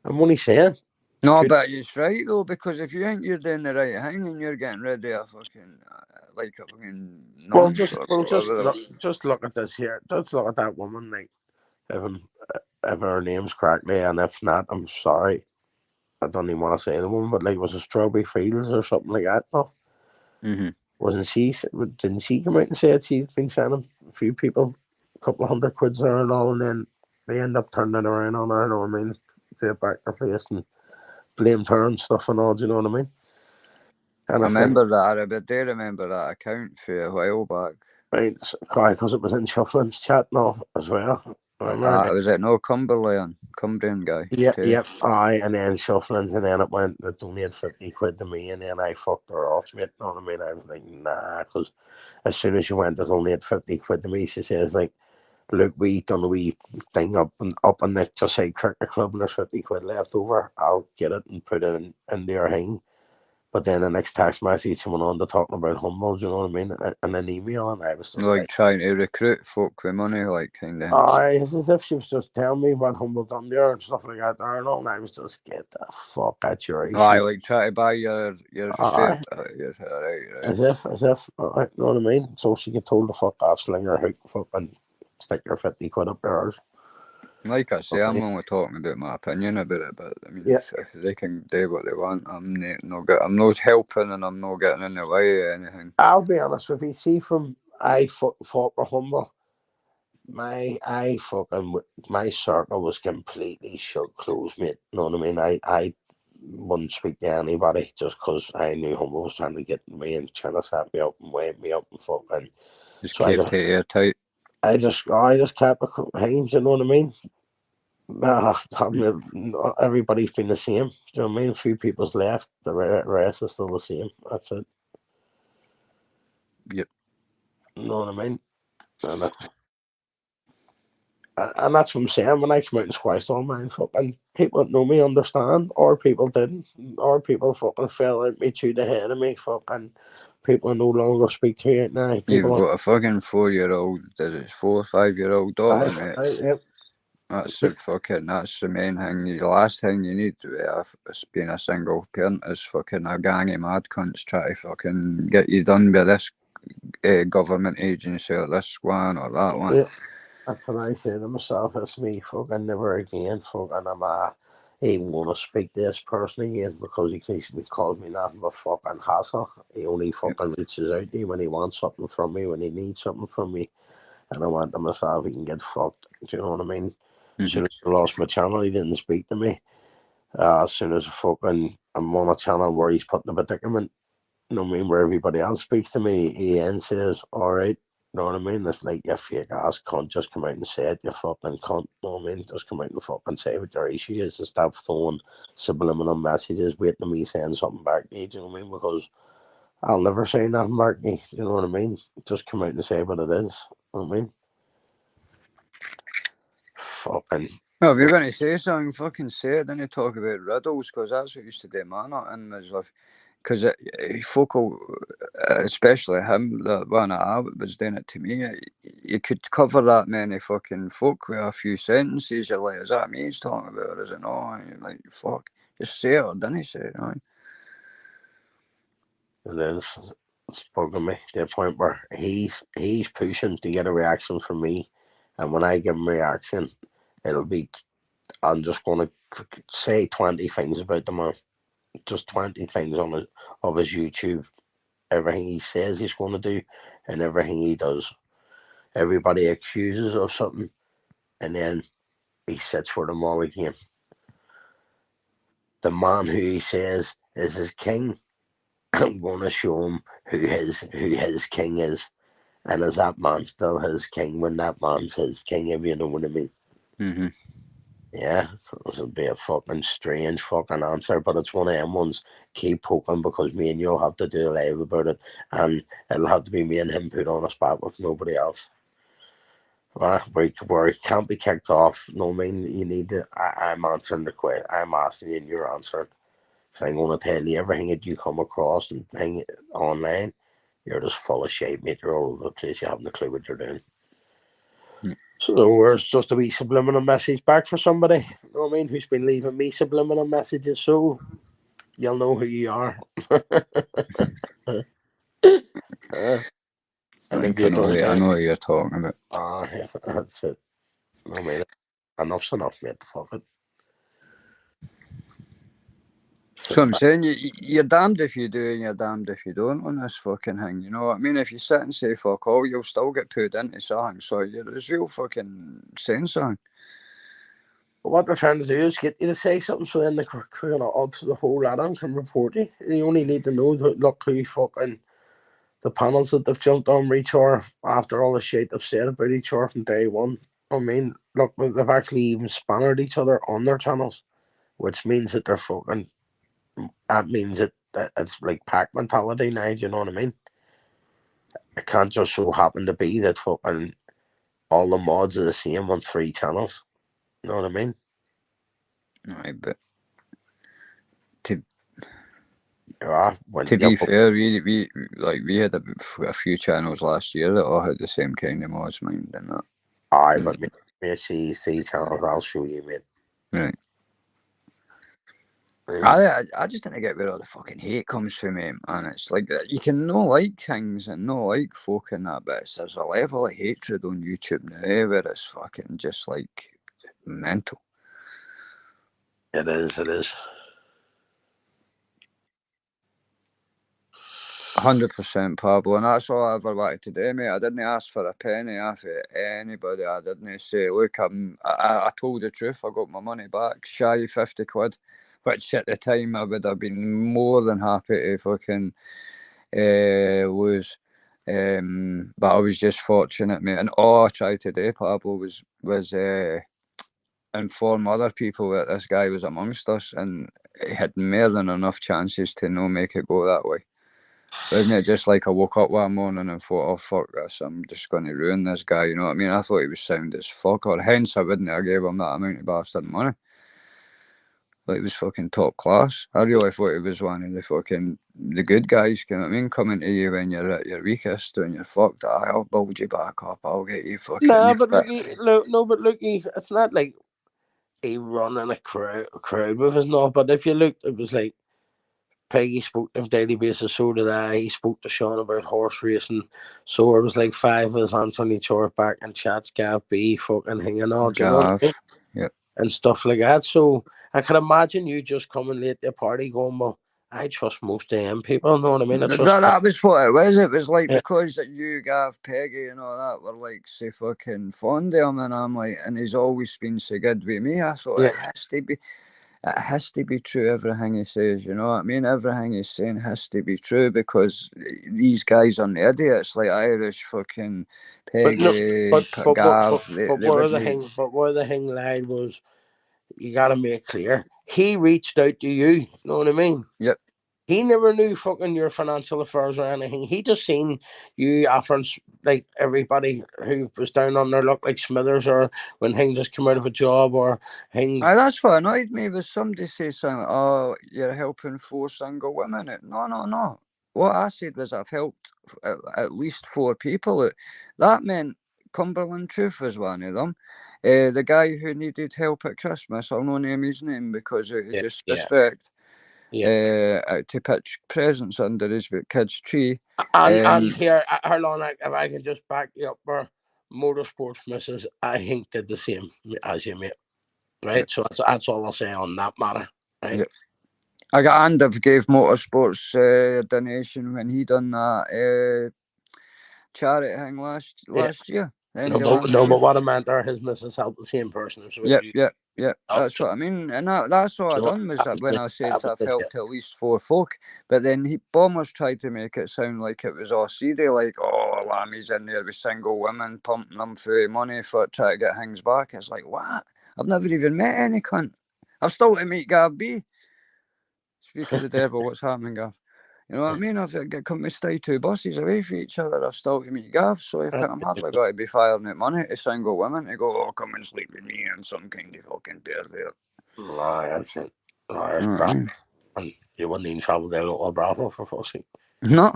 I'm only saying. No, but it's right though, because if you think you're doing the right thing and you're getting rid of a fucking like a fucking just look at this here. Just look at that woman. Like, if her name's correctly, and if not, I'm sorry. I don't even want to say the woman, but like, was it Strawberry Fields or something like that? No. Wasn't she? Didn't she come out and say she's been sending a few people a couple of $100 quids or and all, and then they end up turning it around on her? You know what I mean? To back her face and blamed her and stuff and all. Do you know what I mean? And I remember that. I do remember that account for a while back. Right, because it was in Shuffling's chat now as well. Was it no Cumbrian guy? Yep, too? yep, aye, and then shufflings, and then it went, they donated 50 quid to me, and then I fucked her off, mate, you know what I mean? I was like, nah, because as soon as she went to donate 50 quid to me, she says, like, look, we done a wee thing up in the just say cricket club, and there's 50 quid left over, I'll get it and put it in their thing. But then the next text message someone on to talking about Humble, you know what I mean? And an email, and I was just Like trying to recruit folk with money, like kind of. it's as if she was just telling me what Humble done there and stuff like that there and all, and I was just, get the fuck out your issue. Like try to buy your right. As if, you know what I mean? So she get told to fuck off, sling her hook, fuck, and stick her 50 quid up hers. Like I say, I'm only talking about my opinion about it, but I mean, if they can do what they want, I'm not helping, and I'm not getting in the way of anything. I'll be honest with you. See, from I fought for Humble, my circle was completely shut closed, mate. You know what I mean? I wouldn't speak to anybody just because I knew Humble was trying to get me and trying to set me up and wave me up and fucking. Just keep it airtight. I just kept it hands, you know what I mean? Everybody's been the same. Do you know what I mean? A few people's left, the rest is still the same. That's it. Yep. You know what I mean? And that's what I'm saying. When I come out and squashed all mine, fucking people that know me understand, or people didn't, or people fucking fell at me to the head of me. Fucking people I no longer speak to it now. You've got a fucking 4-year-old, 4 or 5-year-old daughter, mate. Yep. That's the main thing. The last thing you need to being a single parent is fucking a gang of mad cunts try to fucking get you done by this government agency or this one or that one. Yeah. That's what I say to myself. It's me fucking never again. Fucking I'm even want to speak to this person again because he calls me nothing but fucking hassle. He only fucking reaches out to me when he wants something from me, when he needs something from me. And I want to myself, he can get fucked. Do you know what I mean? As soon as I lost my channel, he didn't speak to me. As soon as I'm on a channel where he's put in a predicament, you know what I mean, where everybody else speaks to me, he then says, all right, you know what I mean? It's like, you fake ass cunt, just come out and say it, you fucking cunt, you know what I mean? Just come out and fucking say what your issue is and stop throwing subliminal messages, waiting to me saying something back to you, do you know what I mean? Because I'll never say nothing back to you, you know what I mean? Just come out and say what it is, you know what I mean? Fucking. Well, if you're going to say something, fucking say it. Then you talk about riddles, because that's what used to do man in his life. Because folk, especially him, the one that was doing it to me, you could cover that many fucking folk with a few sentences. You're like, is that me he's talking about, or is it not? And you're like, fuck, just say it, or didn't he say it? Right? It is. It's bugging me to the point where he's pushing to get a reaction from me, and when I give him a reaction, it'll be, I'm just going to say 20 things about the man, just 20 things on his YouTube, everything he says he's going to do, and everything he does. Everybody accuses of something, and then he sits for them all again. The man who he says is his king, I'm going to show him who his king is. And is that man still his king when that man's his king, if you know what I mean? Mm-hmm. Yeah, this would be a fucking strange fucking answer, but it's one of them ones. Keep poking, because me and you'll have to do a live about it, and it'll have to be me and him put on a spot with nobody else. Where he can't be kicked off. No, I mean, you need to. I'm answering the question. I'm asking you, and you're answering. So I'm going to tell you everything that you come across and hang online. You're just full of shit, mate. You're all over the place. You haven't a clue what you're doing. So there's just a wee subliminal message back for somebody, you know what I mean, who's been leaving me subliminal messages, so you'll know who you are. I think I know what you're talking about. Yeah, that's it. I mean, enough's enough, mate. Fuck it. So I'm saying you're damned if you do and you're damned if you don't on this fucking thing. You know what I mean? If you sit and say fuck all, you'll still get put into something. So there's real fucking saying something. What they're trying to do is get you to say something, so then they're going to odds the whole lot and can report you. You only need to know that, look who fucking the panels that they've jumped on each other after all the shit they've said about each other from day one. I mean, look, they've actually even spannered each other on their channels, which means that they're fucking. That means that it's like pack mentality now. Do you know what I mean? It can't just so happen to be that fucking all the mods are the same on 3 channels. You know what I mean? Aye, but to Yeah, when to you're be fair, we had a few channels last year that all had the same kind of mods, mind and that. aye, but me see 3 channels, I'll show you, mate. Right. I just didn't get where all the fucking hate comes from, mate. And it's like you can no like things and no like folk and that, but there's a level of hatred on YouTube now where it's fucking just like mental. It is. 100%, Pablo, and that's all I ever wanted to do, mate. I didn't ask for a penny off of anybody. I didn't say, look, I told the truth. I got my money back, shy of 50 quid, which at the time I would have been more than happy to fucking lose. But I was just fortunate, mate. And all I tried to do, Pablo, was inform other people that this guy was amongst us, and he had more than enough chances to not make it go that way. Wasn't it just like I woke up one morning and thought, oh, fuck this, I'm just going to ruin this guy, you know what I mean? I thought he was sound as fuck, or hence I wouldn't have gave him that amount of bastard money. Like, he was fucking top class. I really thought he was one of the good guys, you know what I mean? Coming to you when you're at your weakest, when you're fucked, I'll build you back up, I'll get you fucking... Nah, but look, it's not like he running a crowd with us, no, but if you looked, it was like, Peggy spoke to him daily basis, so did I. He spoke to Sean about horse racing. So it was like 5 of us, Anthony Chorback and Chats Gav B fucking hanging out, you know what I mean? Yep. And stuff like that. So I can imagine you just coming late to a party going, well, I trust most of them people, you know what I mean? That was what it was. It was like, yeah. because that you, Gav, Peggy and all that were like so fucking fond of him, and I'm like, and he's always been so good with me. I thought it has to be true, everything he says, you know what I mean? Everything he's saying has to be true, because these guys are the idiots, like Irish fucking Peggy, Gav. Where the thing lied was, you got to make clear, he reached out to you, you know what I mean? Yep. He never knew fucking your financial affairs or anything. He just seen you offering like everybody who was down on their luck, like Smithers, or when Hing just came out of a job, or Hing. That's what annoyed me, was somebody say something, oh, you're helping 4 single women. No. What I said was I've helped at least 4 people. That meant Cumberland Truth was one of them. The guy who needed help at Christmas, I'll not name his name because of disrespect. To pitch presents under his kid's tree. And here, Harlan, if I can just back you up, for Motorsports Missus, I think did the same as you, mate. Right, so that's all I'll say on that matter. Right. Yep. I've gave Motorsports a donation when he done that charity thing last year. But what I meant there, his missus helped the same person. Yep. That's what I mean, and that's all I done was that when I said I've helped at least 4 folk, but then Bombers tried to make it sound like it was all seedy, like, oh, Lammy's in there with single women pumping them for money for trying to get things back. It's like, what? I've never even met any cunt. I've still to meet Gav B. Speak of the devil, what's happening, Gav? You know what I mean? I've come to stay 2 buses away from each other. I've still to meet Gav, so I'm hardly got to be firing out money to single women to go, oh, come and sleep with me and some kind of fucking pervert. No, that's it. No, that's and you wouldn't even travel there to Bravo for fuck's sake. No.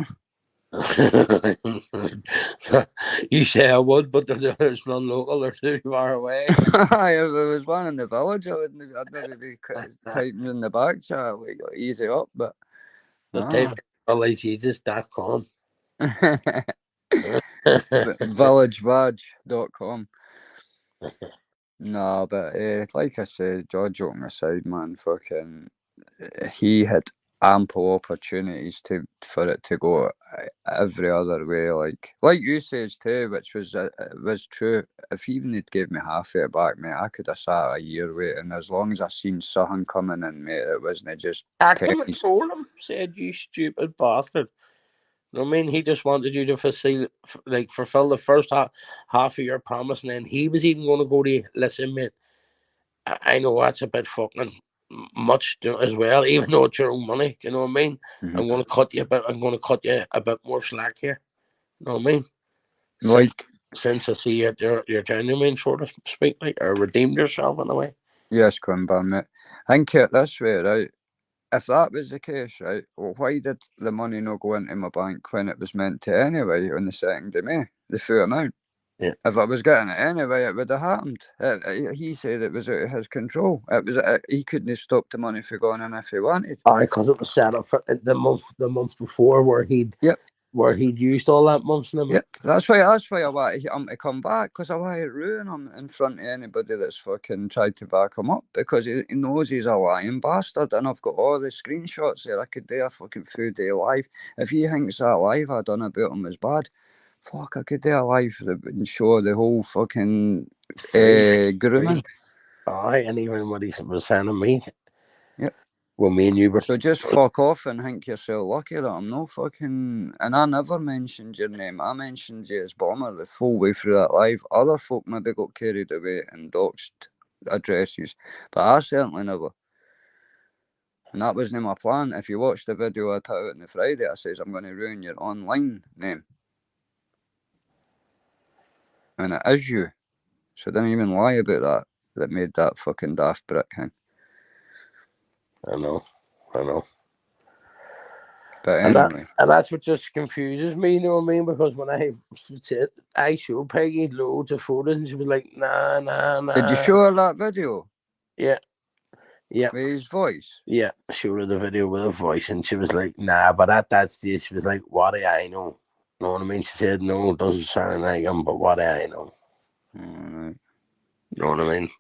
You say I would, but there's none local. They're too far away. If there was one in the village, I'd maybe be typing in the back chat, like, easy up, but just type LAJesus.com. villagevaj.com. No, but like I said, joking aside, man, fucking, he had ample opportunities for it to go every other way, like you says too, which was true. If he even had gave me half of it back, mate, I could have sat a year waiting. As long as I seen something coming in, mate, it wasn't just Accident told him, said, you stupid bastard, You know what I mean? He just wanted you to fulfill the first half of your promise, and then he was even going to go to you, listen, mate, I know that's a bit fucking much as well, even though it's your own money. Do you know what I mean? Mhm. I'm going to cut you a bit more slack here. You know what I mean? Like, Since I see you're genuine, so to speak, like, or redeemed yourself in a way. yes, Quimban, mate. Think it this way, right? If that was the case, right, well, why did the money not go into my bank when it was meant to anyway on the 2nd of May, the full amount? Yeah. If I was getting it anyway, it would have happened. He said it was out of his control. It was he couldn't have stopped the money from going in if he wanted. Because it was set up for the month before where he'd used all that month's limit. Yep, that's why I want him to come back, because I want to ruin him in front of anybody that's fucking tried to back him up, because he knows he's a lying bastard, and I've got all the screenshots there. I could do a fucking full day live. If he thinks that live I done about him is bad, fuck, I could do a live and show the whole fucking grooming. Aye, and even what he was sending me. Yep. Well, me and you were. So just fuck off and think yourself lucky that I'm no fucking. And I never mentioned your name. I mentioned you as Bomber the full way through that live. Other folk maybe got carried away and doxed addresses, but I certainly never. And that wasn't my plan. If you watch the video I put out on the Friday, I says I'm going to ruin your online name. And it is you. So don't even lie about that made that fucking daft brick thing. I know. But anyway. And that's what just confuses me, you know what I mean? Because when I showed Peggy loads of photos and she was like, nah. Did you show her that video? Yeah. With his voice? Yeah, I showed her the video with her voice and she was like, nah, but at that stage she was like, what do I know? You know what I mean? She said, no, it doesn't sound like him, but what do I know? Right. You know what I mean?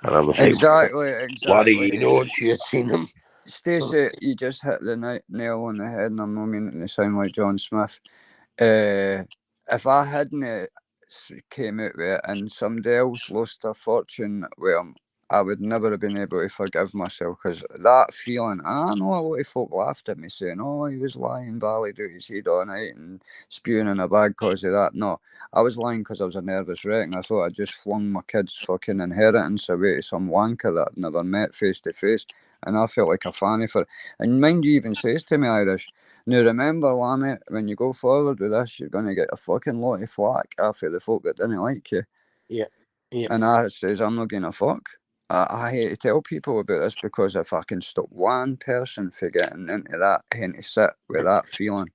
And I was exactly. What do you know? She had seen him. Stacey, you just hit the nail on the head, and I'm not meaning to sound like John Smith. If I hadn't came out with it and somebody else lost their fortune with him, I would never have been able to forgive myself, because that feeling, I know a lot of folk laughed at me saying, oh, he was lying, valid out his head all night and spewing in a bag because of that. No, I was lying because I was a nervous wreck and I thought I just flung my kid's fucking inheritance away to some wanker that I'd never met face to face, and I felt like a fanny for it. And mind you even says to me, Irish, now remember, Lammy, when you go forward with this, you're going to get a fucking lot of flack after the folk that didn't like you. Yeah. And I says, I'm not going to fuck. I hate to tell people about this, because if I can stop one person from getting into that and to sit with that feeling.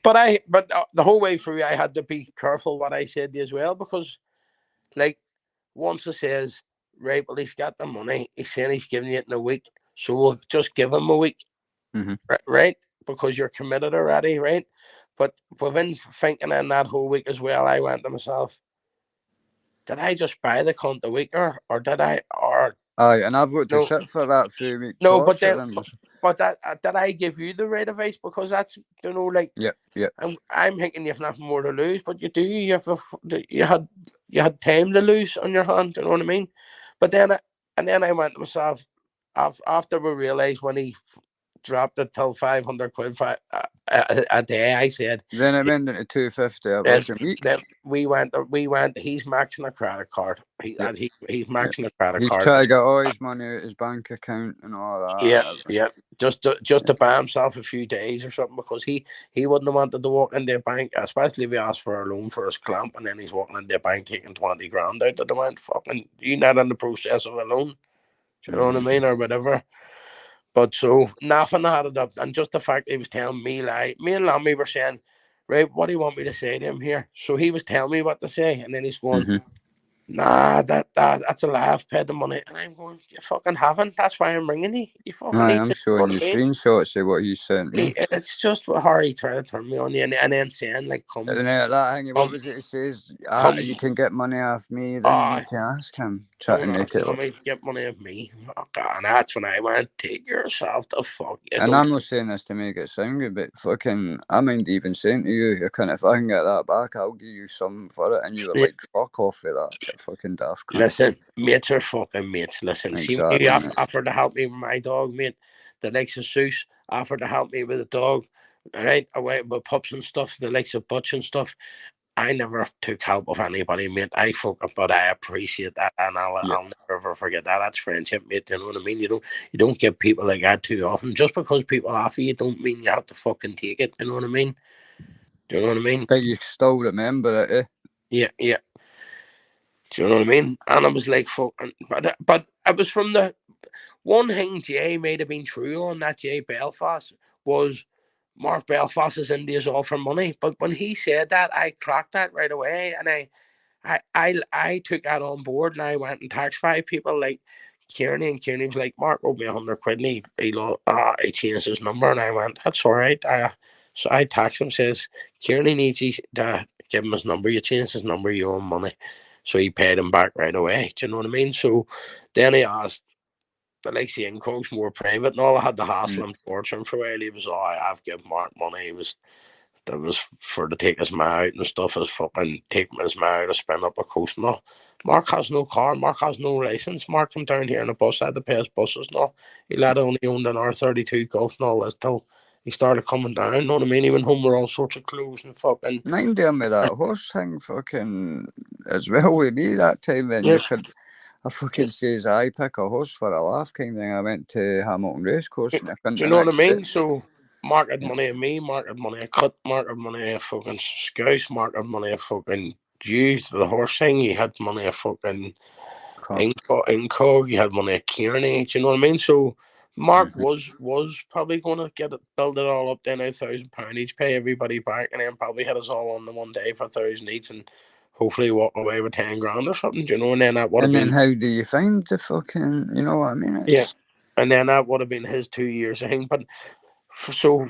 But the whole way through, I had to be careful what I said as well, because, like, once it says, right, well, he's got the money, he's saying he's giving it in a week, so we'll just give him a week, right? Because you're committed already, right? But within thinking in that whole week as well, I went to myself, did I just buy the cunt a week, or did I, or... Aye, and I've got to sit for that 3 week No, torture. but did I give you the right advice? Because that's, you know, like, yeah. I'm thinking you have nothing more to lose, but you do. You had time to lose on your hand. You know what I mean? But then I went to myself after we realised when he dropped it till 500 quid a day. I said, then it went into 250 a week. Then we went. He's maxing a credit card. He's maxing a credit He's card. trying to get all his money out his bank account and all that. Yeah. Just to buy himself a few days or something, because he wouldn't have wanted to walk in their bank, especially if he asked for a loan for his clamp, and then he's walking in their bank taking 20 grand out of the went fucking, you're not in the process of a loan. Do you know what I mean, or whatever? But so nothing added up, and just the fact he was telling me, like, me and Lammy were saying, right, what do you want me to say to him here? So he was telling me what to say, and then he's going, nah, that's a lie, I've paid the money. And I'm going, you fucking haven't, that's why I'm ringing you. You fucking I'm showing you screenshots of what he sent me. It's just what Harry tried to turn me on you, and then saying, like, come. And that thing, what was it? It says, you can get money off me, then you need to ask him. Try to make it get money off me. And that's when I went, take yourself the fuck. And I'm not saying this to make it sound good, but fucking, I mind even saying to you, if I can get that back, I'll give you something for it. And you were like, fuck off with that, you fucking daft cunt. Listen, mates are fucking mates. Listen, see, you offered to help me with my dog, mate. the likes of Seuss offered to help me with the dog. Right, I went with pups and stuff, the likes of Butch and stuff. I never took help of anybody, mate. But I appreciate that, and I'll never ever forget that. That's friendship, mate. You know what I mean? You don't get people like that too often. Just because people offer you, don't mean you have to fucking take it. You know what I mean? Do you know what I mean? But you still remember it, eh? Yeah, yeah. Do you know what I mean? And I was like, fucking, but it was from the one thing Jay may have been true on that Jay Belfast was Mark Belfast's India's all for money. But when he said that, I clocked that right away, and I took that on board, and I went and taxed 5 people like Kearney, and Kearney was like, Mark owed me 100 quid, and he changed his number, and I went, that's all right. So I taxed him, says, Kearney needs you to give him his number, you changed his number, you owe him money. So he paid him back right away. Do you know what I mean? So then he asked the likes of Inco's more private and all. I had to hassle him, torture him for a while. He was, I've given Mark money. That was for to take his man out and stuff, as fucking take his man out to spin up a coast and all. Mark has no car, Mark has no license. Mark came down here in a bus, I had to pay his buses and all. He lad only owned an R32 Golf and all this till he started coming down, you know what I mean? He went home with all sorts of clothes and fucking. Mind there me that horse thing fucking as well with me that time when Yeah. you could I fucking says I pick a horse for a laugh kind of thing. I went to Hamilton Racecourse and I couldn't. Do you know what I mean? So Mark had money of me, Mark had money of Cut, Mark had money of fucking Scouse, Mark had money of fucking Hughes, the horse thing, he had money of fucking Inco, he had money of Kearney, do you know what I mean? So Mark was probably gonna build it all up then, £1,000 each, pay everybody back, and then probably hit us all on the one day for 1,000 each and hopefully walk away with 10 grand or something, do you know? And then that would have been. And then how do you find the fucking, you know what I mean? It's... Yeah. And then that would have been his 2 years, I think. But so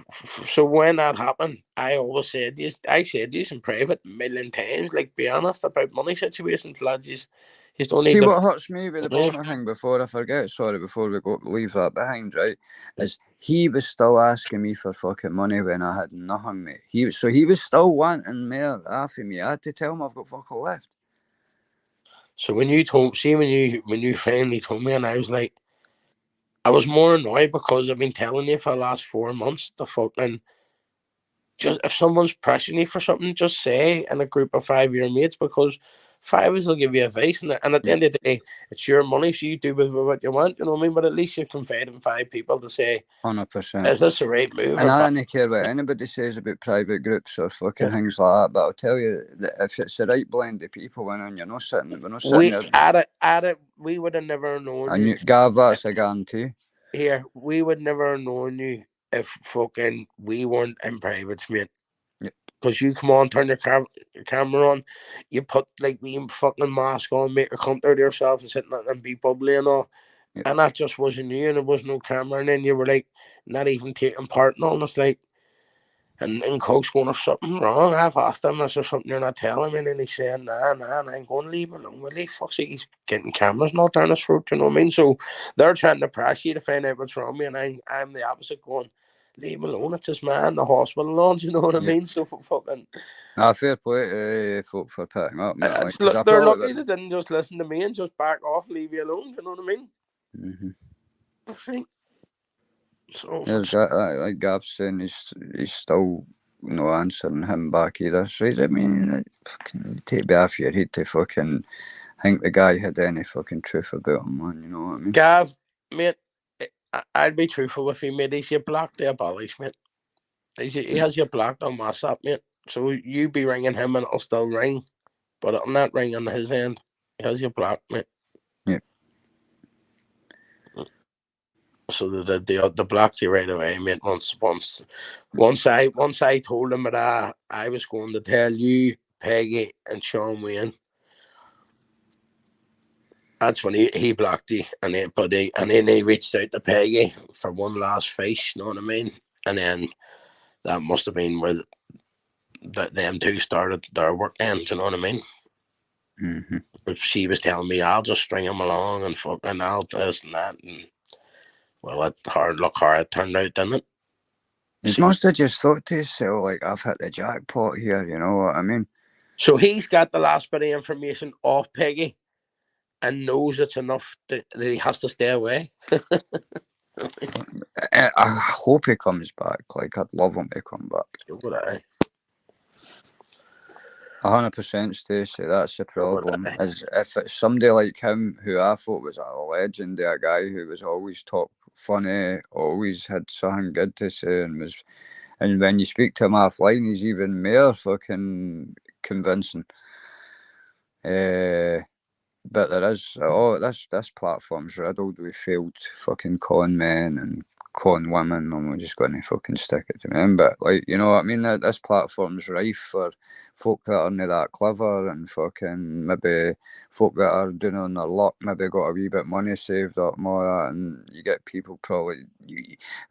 when that happened, I always said, I said this in private a million times, like, be honest about money situations, lads. You don't need See, to. what hurts me with the Bonner thing before I forget, before we go leave that behind, right, is he was still asking me for fucking money when I had nothing, mate. He was still wanting more after me. I had to tell him I've got fuck all left. So when you finally told me, and I was like, I was more annoyed because I've been telling you for the last 4 months the fucking. Just if someone's pressing you for something, just say in a group of 5 year mates, because 5 will give you advice, and at the end of the day, it's your money, so you do with what you want. You know what I mean? But at least you confide in 5 people to say, 100%. is this the right move? And I don't care what anybody says about private groups or fucking things like that. But I'll tell you that if it's the right blend of people, and you're not sitting, we're not sitting there. At it, we would have never known. And Gav, that's a guarantee. Here, we would never have known you if fucking we weren't in privates, mate. Because you come on, turn your camera on, you put like me fucking mask on, make a cunt out of yourself and sit and be bubbly and all. And that just wasn't you, and there was no camera, and then you were like not even taking part in all this, like, and Coach going, there's something wrong. I've asked him, is there something you're not telling me? And then he's saying, nah, and I'm going, leave him alone, will he? Fuck's sake, he's getting cameras not down his throat, you know what I mean? So they're trying to press you to find out what's wrong with me, and I'm the opposite, going, leave him alone, it's his man, the hospital on, you know what I mean? So fucking. Fair play to folk for picking up, mate. They're lucky they didn't just listen to me and just back off, leave you alone, you know what I mean? I think. So like Gav's saying, he's still no answering him back either. So I mean, fucking take me off your head to fucking think the guy had any fucking truth about him, man. You know what I mean? Gav, mate, I'd be truthful with you, mate. He's your blocked the abolish, mate. He has your blocked on WhatsApp, mate. So you be ringing him and it'll still ring, but it'll not ring on his end. He has your blocked, mate. Yeah. So the blocked you right away, mate. Once I told him that I was going to tell you, Peggy and Sean Wayne. That's when he blocked you, and then he reached out to Peggy for one last face. You know what I mean? And then that must have been where them two started their work. Then, do you know what I mean? But she was telling me, I'll just string him along and fucking I'll this and that, and well, it turned out, didn't it? He must have just thought to himself, like, I've hit the jackpot here, you know what I mean? So he's got the last bit of information off Peggy and knows it's enough that he has to stay away. I hope he comes back. Like, I'd love him to come back. So would I. 100%, Stacey. That's the problem. I. Is if it's somebody like him, who I thought was a legend, a guy who was always top funny, always had something good to say, and when you speak to him offline, he's even more fucking convincing. But there is this platform's riddled with failed fucking con men and con women, and we're just going to fucking stick it to them. But like, you know what I mean? This platform's rife for folk that aren't that clever and fucking maybe folk that are doing on their luck, maybe got a wee bit of money saved up and all that, and you get people probably.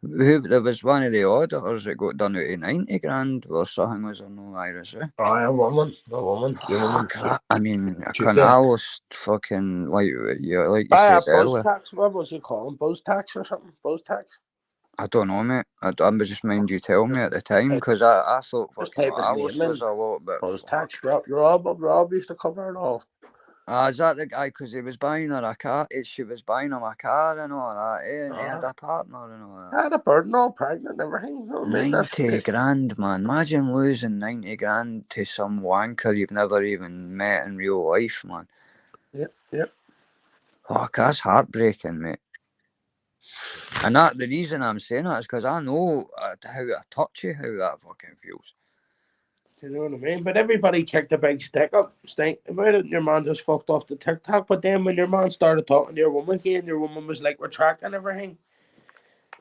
There was one of the auditors that got done out of 90 grand or something, was there no, Irish? Eh? Oh, a woman. I mean, I Should can be. almost fucking like you Buy said a buzz earlier. tax. What was it called? Buzz tax or something? Buzz tax? I don't know, mate. I was just mind you tell me at the time, because I thought Just fucking type his Alice name in. was a lot, but Buzz fuck. tax. Rob used to cover it all. Is that the guy? Because he was buying her a car. She was buying him a car and all that. And he had a partner and all that. Had a bird and all pregnant and everything. You know what I mean? 90 grand, man. Imagine losing 90 grand to some wanker you've never even met in real life, man. Yep. Fuck, that's heartbreaking, mate. And the reason I'm saying that is because I know how touchy how that fucking feels. Do you know what I mean? But everybody kicked a big stick up, stink about it, and your man just fucked off the TikTok. But then when your man started talking to your woman again, your woman was like retracting everything.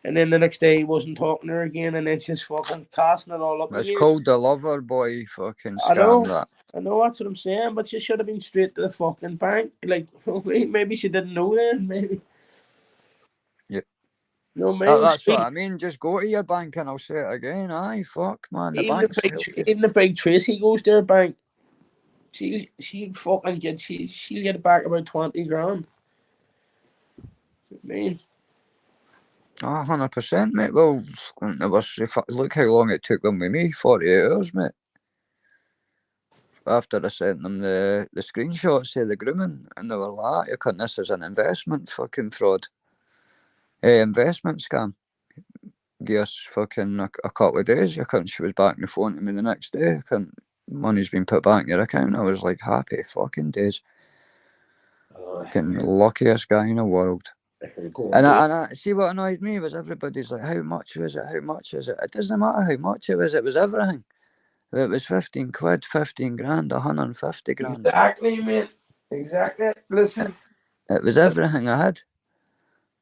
And then the next day he wasn't talking to her again, and then she's fucking casting it all up It's again. called the lover boy fucking I know. scam, that. I know, that's what I'm saying, but she should have been straight to the fucking bank. Like, maybe she didn't know then, maybe. Yeah. No, maybe. That's what I mean. Just go to your bank and I'll say it again. Aye, fuck, man. The bank's help you. Even the big Tracy goes to her bank. She fucking she'll get back about 20 grand. I mean, 100%, mate. Well, look how long it took them with me. 48 hours, mate. After I sent them the screenshots of the grooming, and they were like, "You couldn't. This is an investment fucking fraud, investment scam." Give us fucking a couple of days. You couldn't. She was back on the phone to me the next day. Money's been put back in your account. I was like, happy fucking days. Fucking luckiest guy in the world. And I see what annoyed me was everybody's like, how much was it? How much is it? It doesn't matter how much it was everything. If it was 15 quid, 15 grand, 150 grand. Exactly, mate. Exactly. Listen. It was everything I had.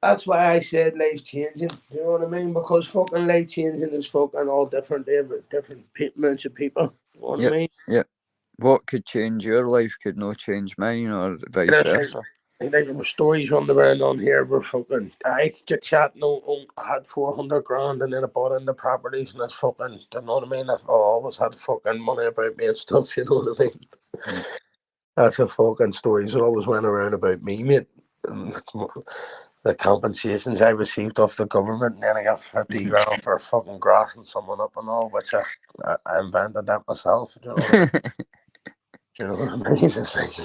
That's why I said life changing. You know what I mean? Because fucking life changing is fucking all different, different amounts of people. You know what I mean? Yeah. What could change your life could not change mine, or vice versa. Like there were stories running around on here where fucking I get chatting I had 400 grand and then I bought into properties and that's fucking, you know what I mean? I always had fucking money about me and stuff, you know what I mean? That's a fucking stories that always went around about me, mate. And the compensations I received off the government, and then I got 50 grand for fucking grassing someone up and all, which I invented that myself. Do you know what I mean? Do you know what I mean? It's like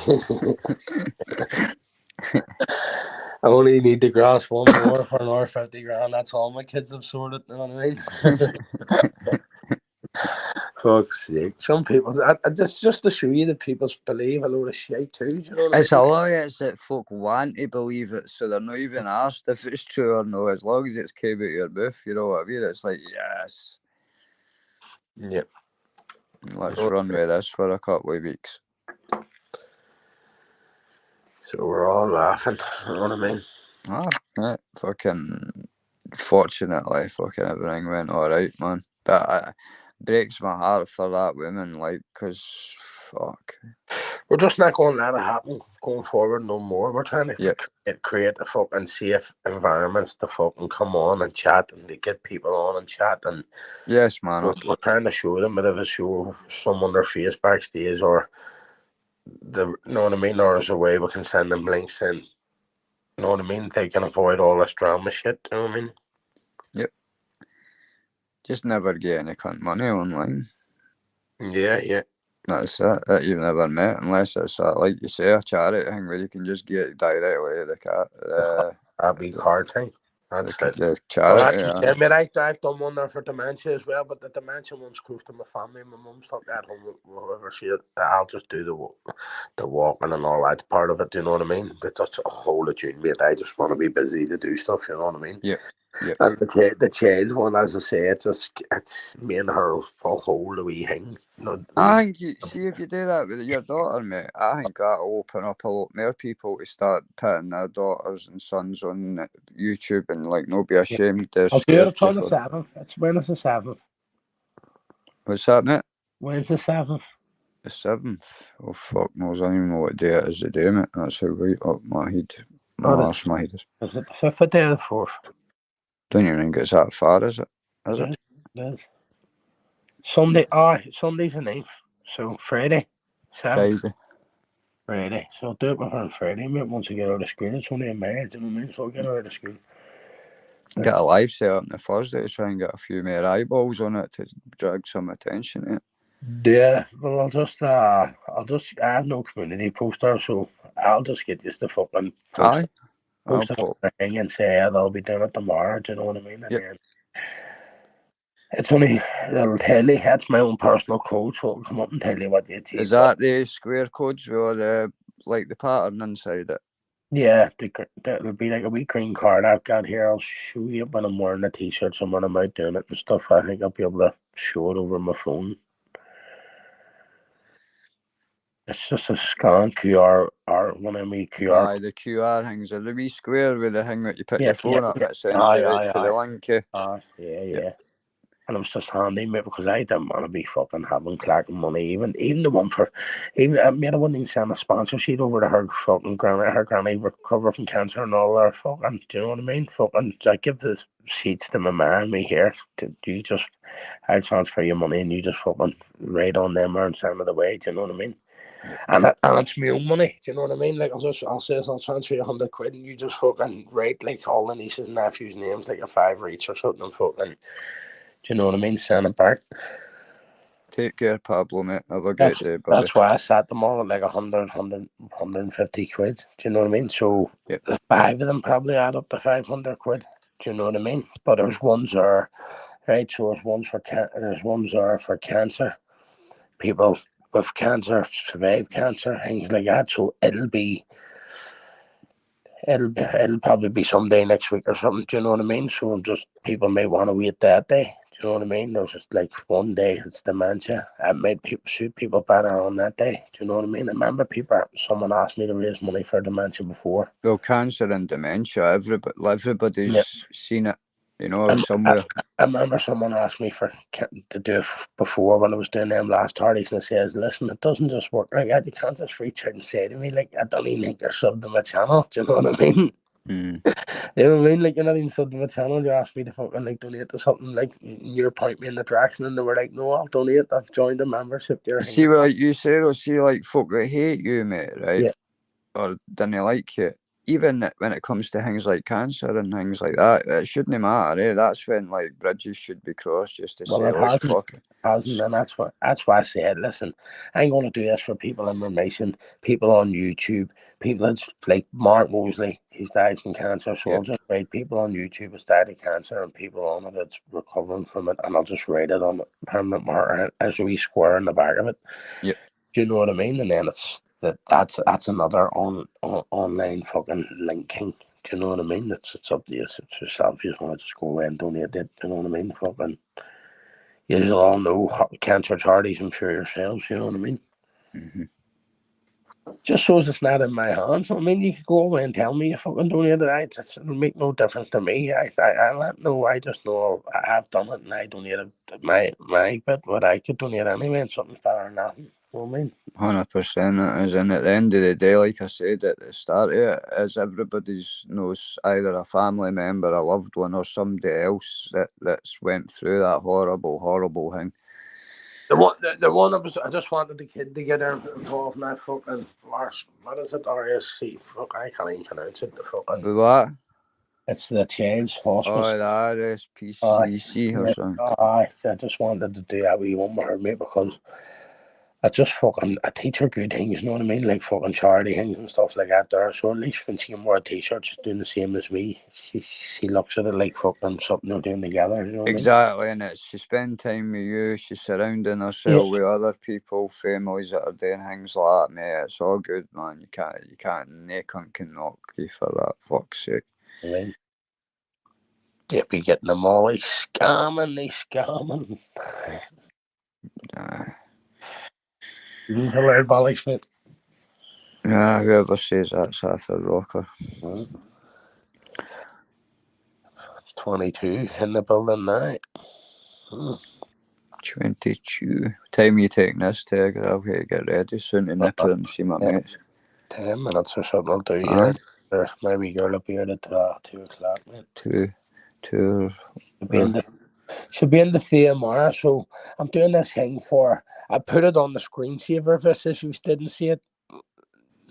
I only need to grass one more for another 50 grand. That's all my kids have sorted. You know what I mean? Fuck's sake. Some people, just to show you that people believe a load of shit too. You know what It's I mean? a lie. It's that folk want to believe it, so they're not even asked if it's true or no. As long as it's came out of your mouth, you know what I mean? It's like, yes. Yeah. Let's run with this for a couple of weeks. So we're all laughing. You know what I mean? Yeah, fucking. Fortunately, fucking everything went alright, man. But it breaks my heart for that woman, like, because fuck. We're just not going to let it happen going forward no more. We're trying to create a fucking safe environments to fucking come on and chat and to get people on and chat. And yes, man. We're trying to show them, whether show someone their face backstage or you know what I mean, or as a way we can send them links in. You know what I mean? They can avoid all this drama shit. You know what I mean? Yep. Just never get any cunt money online. Yeah. That's it. That you've never met, unless it's like you say, a charity thing where you can just get directly to the cat. A big card thing. That's the it. Well, charity. that's the same, mate. I've done one there for dementia as well, but the dementia one's close to my family. My mum's stuck at home with whoever she is. I'll just do the walking and all that part of it. Do you know what I mean? That's a whole of June, mate. I just want to be busy to do stuff. You know what I mean? Yep. Yep. And the Chades one, as I say, it's me and her full whole the wee thing. You know, I think see if you do that with your daughter, mate. I think that'll open up a lot more people to start putting their daughters and sons on YouTube and like not be ashamed. They're I'll do it. scared It's on to. the 7th. It's when it's the 7th. What's that, mate? When's the 7th? The 7th. Oh fuck knows. I don't even know what day it is today, mate. That's how right up my head. My arse, my head is. Is it the 5th day or the 4th? Don't even think it's that far, is it? Is it? It is. Sunday. Sunday's the 9th. So Friday. 7th. Friday. So I'll do it with her on Friday, mate. Once I get out of school, it's only a May. Do you know what I mean? So I'll get her out of school. Get a live set up on the Thursday to try and get a few more eyeballs on it to drag some attention to it. Yeah, well, I have no community poster, so I'll just get used to fucking Aye. post a thing and say, yeah, they'll be doing it tomorrow. Do you know what I mean? And then it's only, it'll tell you, that's my own personal code, so it'll come up and tell you what you achieved. Is that the square codes with the pattern inside it? Yeah, there'll be like a wee green card I've got here. I'll show you when I'm wearing the t-shirts and when I'm out doing it and stuff. I think I'll be able to show it over my phone. It's just a scan QR or one of me QR. Aye, the QR things are the wee square with the thing that you put your phone up and it sends you right to the link. Yeah. And it was just handy, mate, because I didn't want to be fucking having clacking money. Even the one for, I wouldn't even send a sponsor sheet over to her fucking granny. Her granny recover from cancer and all that fucking. Do you know what I mean? Fucking, I give the sheets to my man, me here. I transfer your money and you just fucking write on them or and send it away. Do you know what I mean? And it's my own money. Do you know what I mean? Like I'll say I'll transfer you £100 and you just fucking write like all the nieces and nephews' names, like a £5 each or something, and fucking. Do you know what I mean? Send it back. Take care, Pablo, mate. Have a great day, buddy. That's why I sat them all at like 150 quid. Do you know what I mean? So the 5 of them probably add up to 500 quid. Do you know what I mean? But there's ones there, right? So there's ones there for cancer. People with cancer survive cancer, things like that. So it'll probably be someday next week or something. Do you know what I mean? So just people may want to wait that day. Do you know what I mean? There's just like one day it's dementia. It made suit people better on that day. Do you know what I mean? I remember someone asked me to raise money for dementia before. Well, cancer and dementia, everybody's seen it, you know, somewhere. I remember someone asked me to do it before when I was doing them last parties, and I says, listen, it doesn't just work like that. You can't just reach out and say to me, like, I don't even think you're subbed to my channel. Do you know what I mean? Mm. You know what I mean? Like, you're not even subbed to my channel. You asked me to fucking like donate to something, like you point me in the direction, and they were like, no, I'll donate. I've joined a membership. See what you say, or see like folk that hate you, mate, right? Yeah. Or don't like you. Even when it comes to things like cancer and things like that, it shouldn't matter. Eh? That's when like bridges should be crossed, just to say, like, fuck it. And that's why I said, listen, I'm going to do this for people in remission, people on YouTube, people that's like Mark Mosley, he's died from cancer, so I'll just write people on YouTube that's died of cancer and people on it that's recovering from it, and I'll just write it on the permanent marker as a wee square in the back of it. Yep. Do you know what I mean? And then that's another online fucking linking. Do you know what I mean? It's up to you. It's yourself. You just want to just go away and donate it. Do you know what I mean? Fucking. You all know cancer charities, I'm sure yourselves. You know what I mean? Mm-hmm. Just shows it's not in my hands. I mean, you could go away and tell me you fucking donated it. It'll make no difference to me. I let know. I just know I've done it and I donated my bit. What I could donate anyway, and something's better than nothing. You know what I mean? 100% it is, and at the end of the day, like I said at the start of it, is everybody's knows either a family member, a loved one, or somebody else that's went through that horrible thing. The one I just wanted the kid to get involved in that fucking what is it? RSC? Fuck, I can't even pronounce it. The fucking what? It's the Chades Hospice. Oh, the RSPCC or something. I just wanted to do that wee one with her, mate, because I just fucking, I teach her good things, you know what I mean? Like fucking charity things and stuff like that there. So at least when she can wear a t-shirt, she's doing the same as me. She looks at it like fucking something they're doing together, you know what Exactly, and it's she spend time with you, she's surrounding herself with other people, families that are doing things like that, mate. It's all good, man. You can't, no cunt can knock you for that, fuck's sake. I mean? They'll be getting them all, they scamming. He's a loud bally spit. Yeah, whoever says that's half a rocker. 22 in the building now. 22. Time you taking this, Teg? I'll get ready soon to nip her and see my mates. 10 minutes or something I'll do here. My wee girl will be here at 2 o'clock, mate. Two. She'll be in the theatre, so I'm doing this thing for. I put it on the screensaver of this if you didn't see it.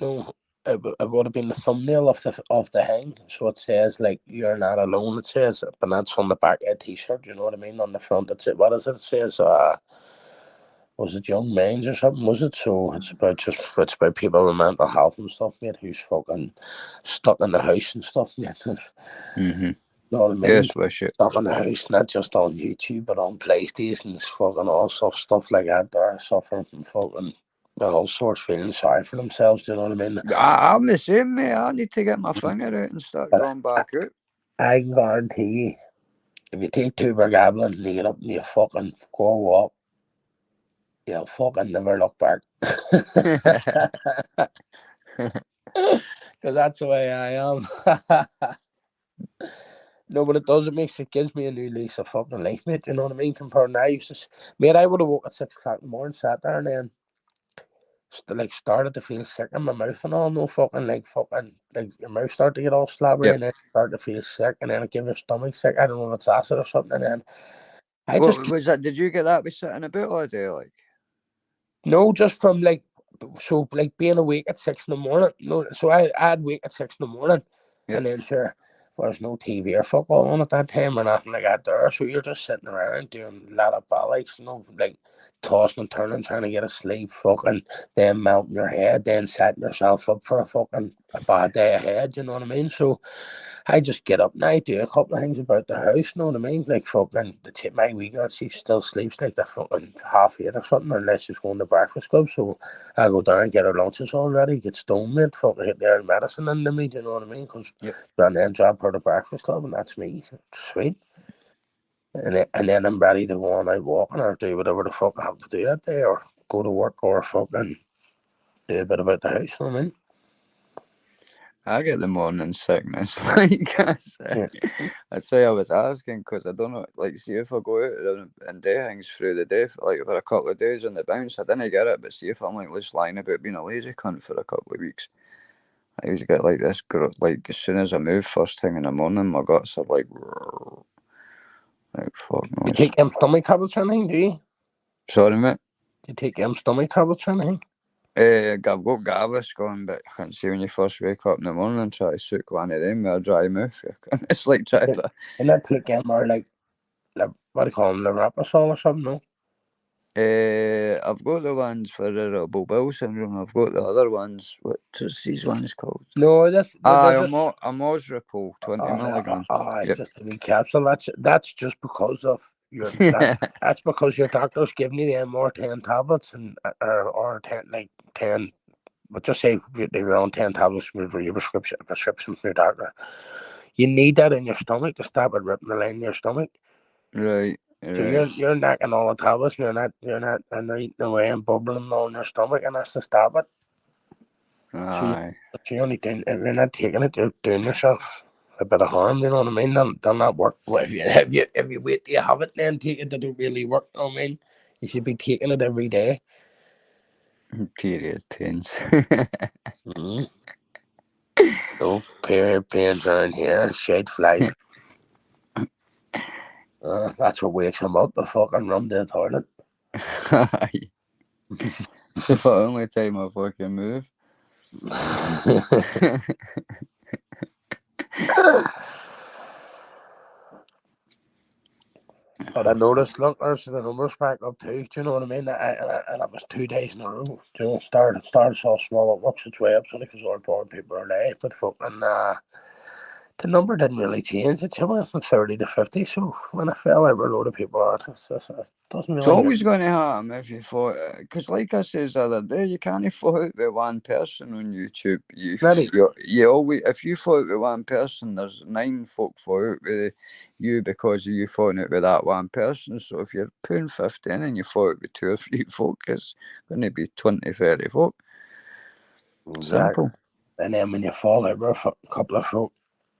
No, it would have been the thumbnail of the thing. So it says like you're not alone. It says, but that's on the back of a t-shirt. You know what I mean? On the front, it's what is it? It says was it Young Minds or something? Was it? So it's about people with mental health and stuff, mate, who's fucking stuck in the house and stuff, mate. Mm-hmm. Know what I mean? Yes, wish it. Stuff in the house, not just on YouTube, but on PlayStations, fucking all stuff like that. They're suffering from fucking all sorts, feeling sorry for themselves. Do you know what I mean? I'm the same, mate. I need to get my finger out and start going back out. I can guarantee you, if you take tubergablin and you get up and you fucking go a walk, you'll fucking never look back. Because that's the way I am. No, but it gives me a new lease of fucking life, mate. You know what I mean? Compared to I used to, mate, I would have woke at 6 o'clock in the morning, sat there, and then started to feel sick in my mouth and all. No fucking like your mouth started to get all slobbery, and then start to feel sick, and then it give your stomach sick. I don't know if it's acid or something. And then what was that? Did you get that by sitting about all day, like? No, just from being awake at 6 in the morning. No, so I'd wake at 6 in the morning, and then sure, there's no TV or football on at that time or nothing like that there. So you're just sitting around doing a lot of ballocks, like tossing and turning, trying to get asleep, fucking then melting your head, then setting yourself up for a bad day ahead. You know what I mean? So I just get up now, do a couple of things about the house, you know what I mean? Like fucking my wee girl, she still sleeps like the fucking 8:30 or something, unless she's going to breakfast club. So I go down and get her lunches all ready, get stoned, mate, fucking hit their medicine into me, do you know what I mean? Because then drop her to breakfast club, and that's me. Sweet. And then I'm ready to go on out walking or do whatever the fuck I have to do that day, or go to work, or fucking do a bit about the house, you know what I mean? I get the morning sickness, like I said. That's why I was asking, because I don't know, like, see if I go out and do things through the day, for a couple of days on the bounce, I didn't get it, but see if I'm like just lying about being a lazy cunt for a couple of weeks. I usually get like this, like, as soon as I move first thing in the morning, my guts are like fuck no. You take stomach tablets or anything, do you? Sorry, mate? Do you take stomach tablets or anything? I've got Gaviscon, but I can't see when you first wake up in the morning and try to soak one of them with a dry mouth. It's like trying to. And that take them or like what do you call them, Larapasol or something, no? I've got the ones for irritable bowel syndrome. I've got the other ones. What's these ones called? No, that's Amosripol 20 milligrams. Just a wee capsule. That's just because of your. That's because your doctor's giving you the more 10 tablets and or 10. But just say they're on 10 tablets for your prescription from your doctor. You need that in your stomach to stop it ripping the line in your stomach. Right. So you're knocking all the tablets, and and they're eating away and bubbling all in your stomach, and that's to stop it. Aye. So you're only doing, if you're not taking it, you're doing yourself a bit of harm. You know what I mean? They'll not work. Well, if you wait till you have it, then take it. They don't really work. You know what I mean? You should be taking it every day. Period pains. No period pains around here. Shade flies. That's what wakes him up. The fucking run to the toilet. It's the only time I fucking move. But I noticed, look, there's the numbers back up too. Do you know what I mean? And it was 2 days in a row. Do you know, it started so small, it works its way up, only because all poor people are late. But fucking, the number didn't really change. It went from 30 to 50. So when I fell over, a load of people are. It doesn't It's really. always going to happen if you fought, because like I said the other day, you can't fight with one person on YouTube. You always, if you fought with one person, there's 9 folk fought with you because you fought it with that one person. So if you're putting 15 and you fought with 2 or 3 folk, it's going to be 20, 30 folk. Exactly. Simple. And then when you fall over a couple of folk,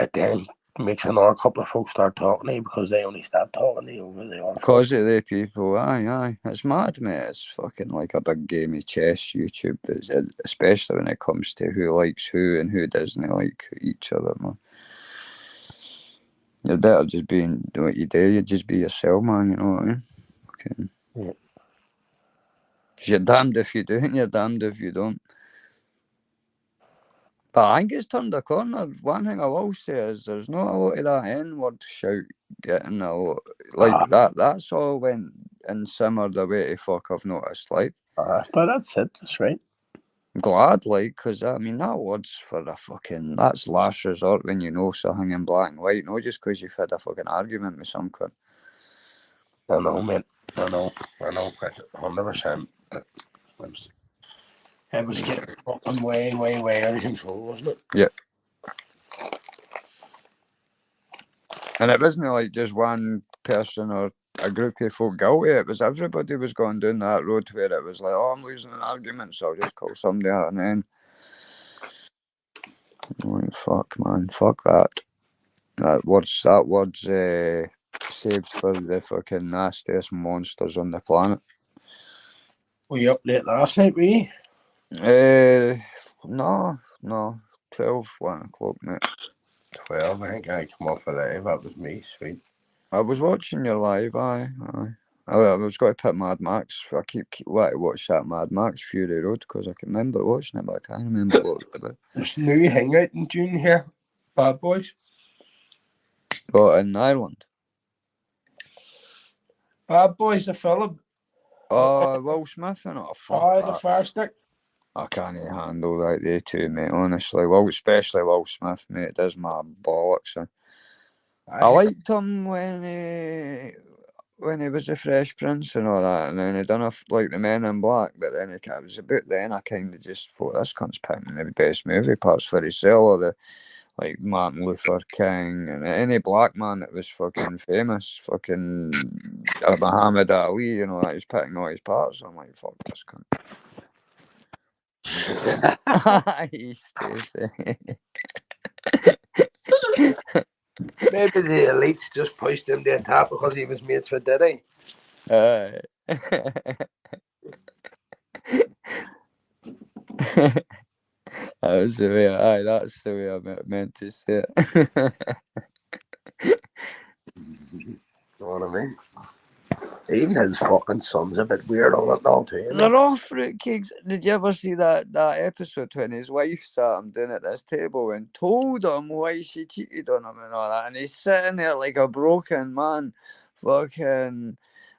it then makes another couple of folks start talking to you because they only stop talking to you over the other Because of the people, aye. It's mad, mate. It's fucking like a big game of chess, YouTube, especially when it comes to who likes who and who doesn't like each other, man. You're better just being what you do, you just be yourself, man, you know what I mean? Okay. Yeah. You're damned if you do and you're damned if you don't. But I think it's turned a corner. One thing I will say is there's not a lot of that N-word shout getting a lot. Like that's all went and simmered away to fuck, I've noticed, like. But that's it, that's right. Glad, like, because I mean, that word's for a fucking, that's last resort when you know something in black and white, not just because you've had a fucking argument with some cunt. I know, mate. I know, 100%. It was getting fucking way out of control, wasn't it? Yeah. And it wasn't like just one person or a group of folk guilty. It was everybody was going down that road where it was like, oh, I'm losing an argument, so I'll just call somebody out and then. Like, fuck, man. Fuck that. That word's saved for the fucking nastiest monsters on the planet. Were you up late last night, were you? No. 12, 1 o'clock, mate. 12, I think I come off a live. That was me, sweet. I was watching your live, aye. I was going to put Mad Max. I keep wanting to watch that Mad Max Fury Road because I can remember watching it, but I can't remember what it was about. There's a new hangout in June here, Bad Boys. What, in Ireland? Bad Boys, the film. Oh, Will Smith and oh, fuck The Fire Stick. I can't handle that, they two, mate, honestly. Well, especially Will Smith, mate, does my bollocks. I liked him when he was the Fresh Prince and all that, and then he done like the Men in Black, but then it was about then I kind of just thought this cunt's picking the best movie parts for himself, or the like Martin Luther King and any black man that was fucking famous, fucking Muhammad Ali, you know, that he's picking all his parts. I'm like, fuck this cunt. Maybe the elites just pushed him to the top because he was mates with Diddy. That's the way I meant to say it. You know what I mean? Even his fucking son's a bit weird on it all too. They're all fruitcakes. Did you ever see that episode when his wife sat him down at this table and told him why she cheated on him and all that? And he's sitting there like a broken man, fucking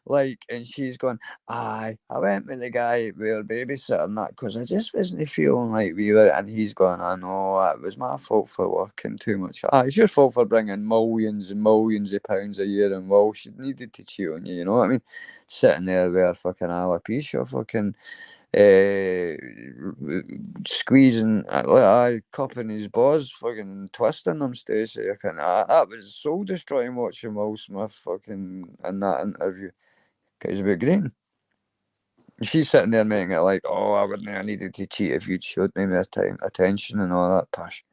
like, and she's going, I went with the guy we were babysitting that because I just wasn't feeling like we were. And he's going, I know, it was my fault for working too much. It's your fault for bringing millions and millions of pounds a year, and well, she needed to cheat on you know what I mean? Sitting there with fucking alopecia, fucking squeezing, cupping his balls, fucking twisting them, Stacey. That was soul destroying watching Will Smith fucking in that interview. Because he's a bit green. She's sitting there making it like, oh, I wouldn't have needed to cheat if you'd showed me my attention and all that pash.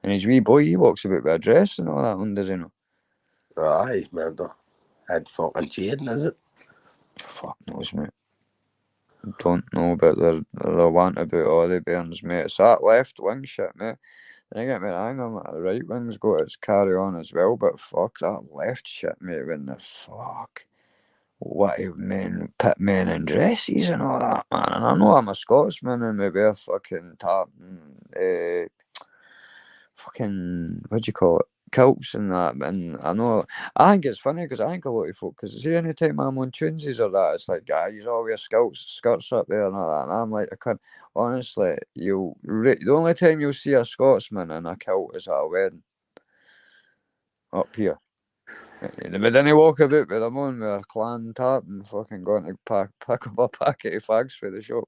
And his wee boy, he walks about with a dress and all that one, does he know? He's mental. Had fucking Jaden, is it? Fuck knows, mate. Don't know, but they're wanting about all the Bairns, mate. It's that left wing shit, mate. Then get me wrong, the right wing's got its carry on as well, but fuck that left shit, mate. When the fuck. What put men in dresses and all that, man. And I know I'm a Scotsman and we wear fucking tartan, fucking, what do you call it? kilts and that, and I think it's funny because I think a lot of folk, because see, any time I'm on tunesies or that, it's like, you all wear skirts up there and all that, and I'm like, I can't, honestly, the only time you'll see a Scotsman in a kilt is at a wedding, up here. But then they walk about with them on with a clan tarp and fucking going to pick up a packet of fags for the shop.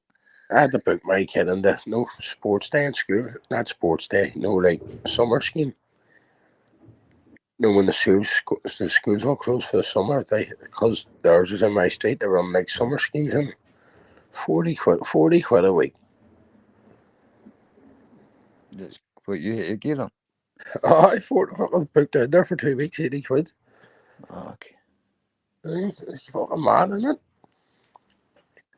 I had to book my kid in the no sports day in school. Not sports day, no, like summer scheme. When the schools all closed for the summer, because theirs is in my street, they run like summer schemes in 40 quid a week. That's what you give them. I was booked out there for 2 weeks, 80 quid. Okay. It's fucking mad, isn't it?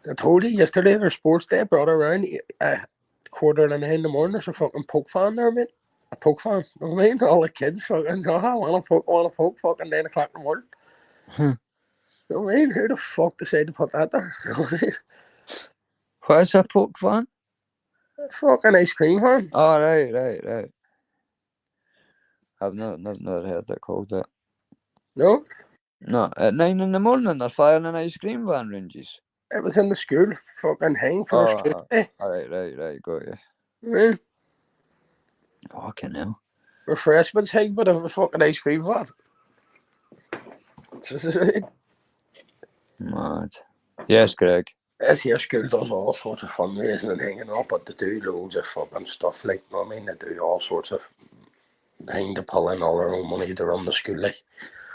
I told you yesterday, their sports day brought around 9:15 in the morning. There's a fucking poke fan there, mate. A poke fan. You know what I mean? All the kids fucking, I want a poke fucking 9 o'clock in the morning. You know what I mean? Who the fuck decided to put that there? You know what I mean? What is a poke fan? A fucking ice cream fan. Oh, right. I've never heard it called that. No? No, at 9 in the morning they're firing an ice cream van ranges. It was in the school. Fucking hang for school day. Right, got you. Yeah. Fucking hell. Refreshments hang, but a fucking ice cream van. Mad. Yes, Greg. This here school does all sorts of fundraising and hanging up, but they do loads of fucking stuff, like, you know what I mean? They do all sorts of thing to pull in all their own money to run the school, like.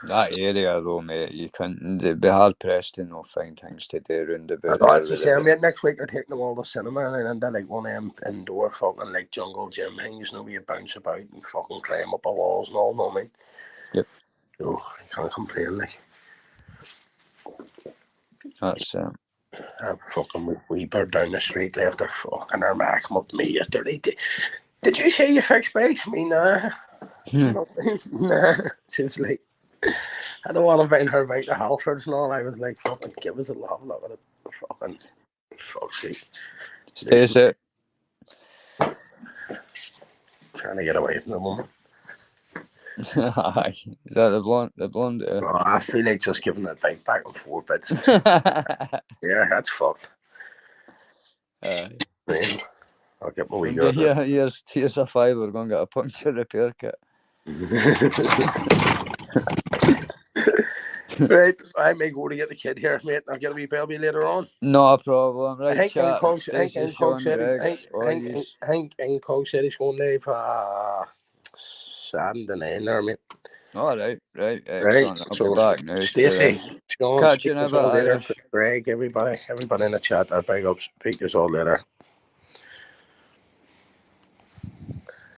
That area though, mate, you couldn't, they'd be hard pressed to not find things to do around the I know, that's the same, mate. Next week they're taking them all to cinema and then like one of them indoor fucking like jungle gym things, you know, where you bounce about and fucking climb up the walls and all, you know what I mean? Yep. So, you can't complain, like. That's A fucking wee bird down the street left her fucking her back come up to me yesterday. Did you say you fixed bikes? Me, nah. Nah. She was like, I don't want to bring her back to Halfords and all. I was like, fucking give us a look at it. Fucking fuck's sake. stay safe. Trying to get away from the woman. Aye. Is that the blonde? Oh, I feel like just giving that bike back in 4 bits. Yeah, that's fucked. Man, I'll get my wee girl. Here's a $5. We're going to get a puncture repair kit. Right, I may go to get the kid here, mate. I'll get a wee baby later on. No problem. Right, Hank chat. Hank in Cog City's going live Saturday night there, mate. All right. Right, I'll so be back now. Stacey, Sean, Catch you in a bit, later. Irish. Greg, everybody in the chat, big ups. Speak to us all later.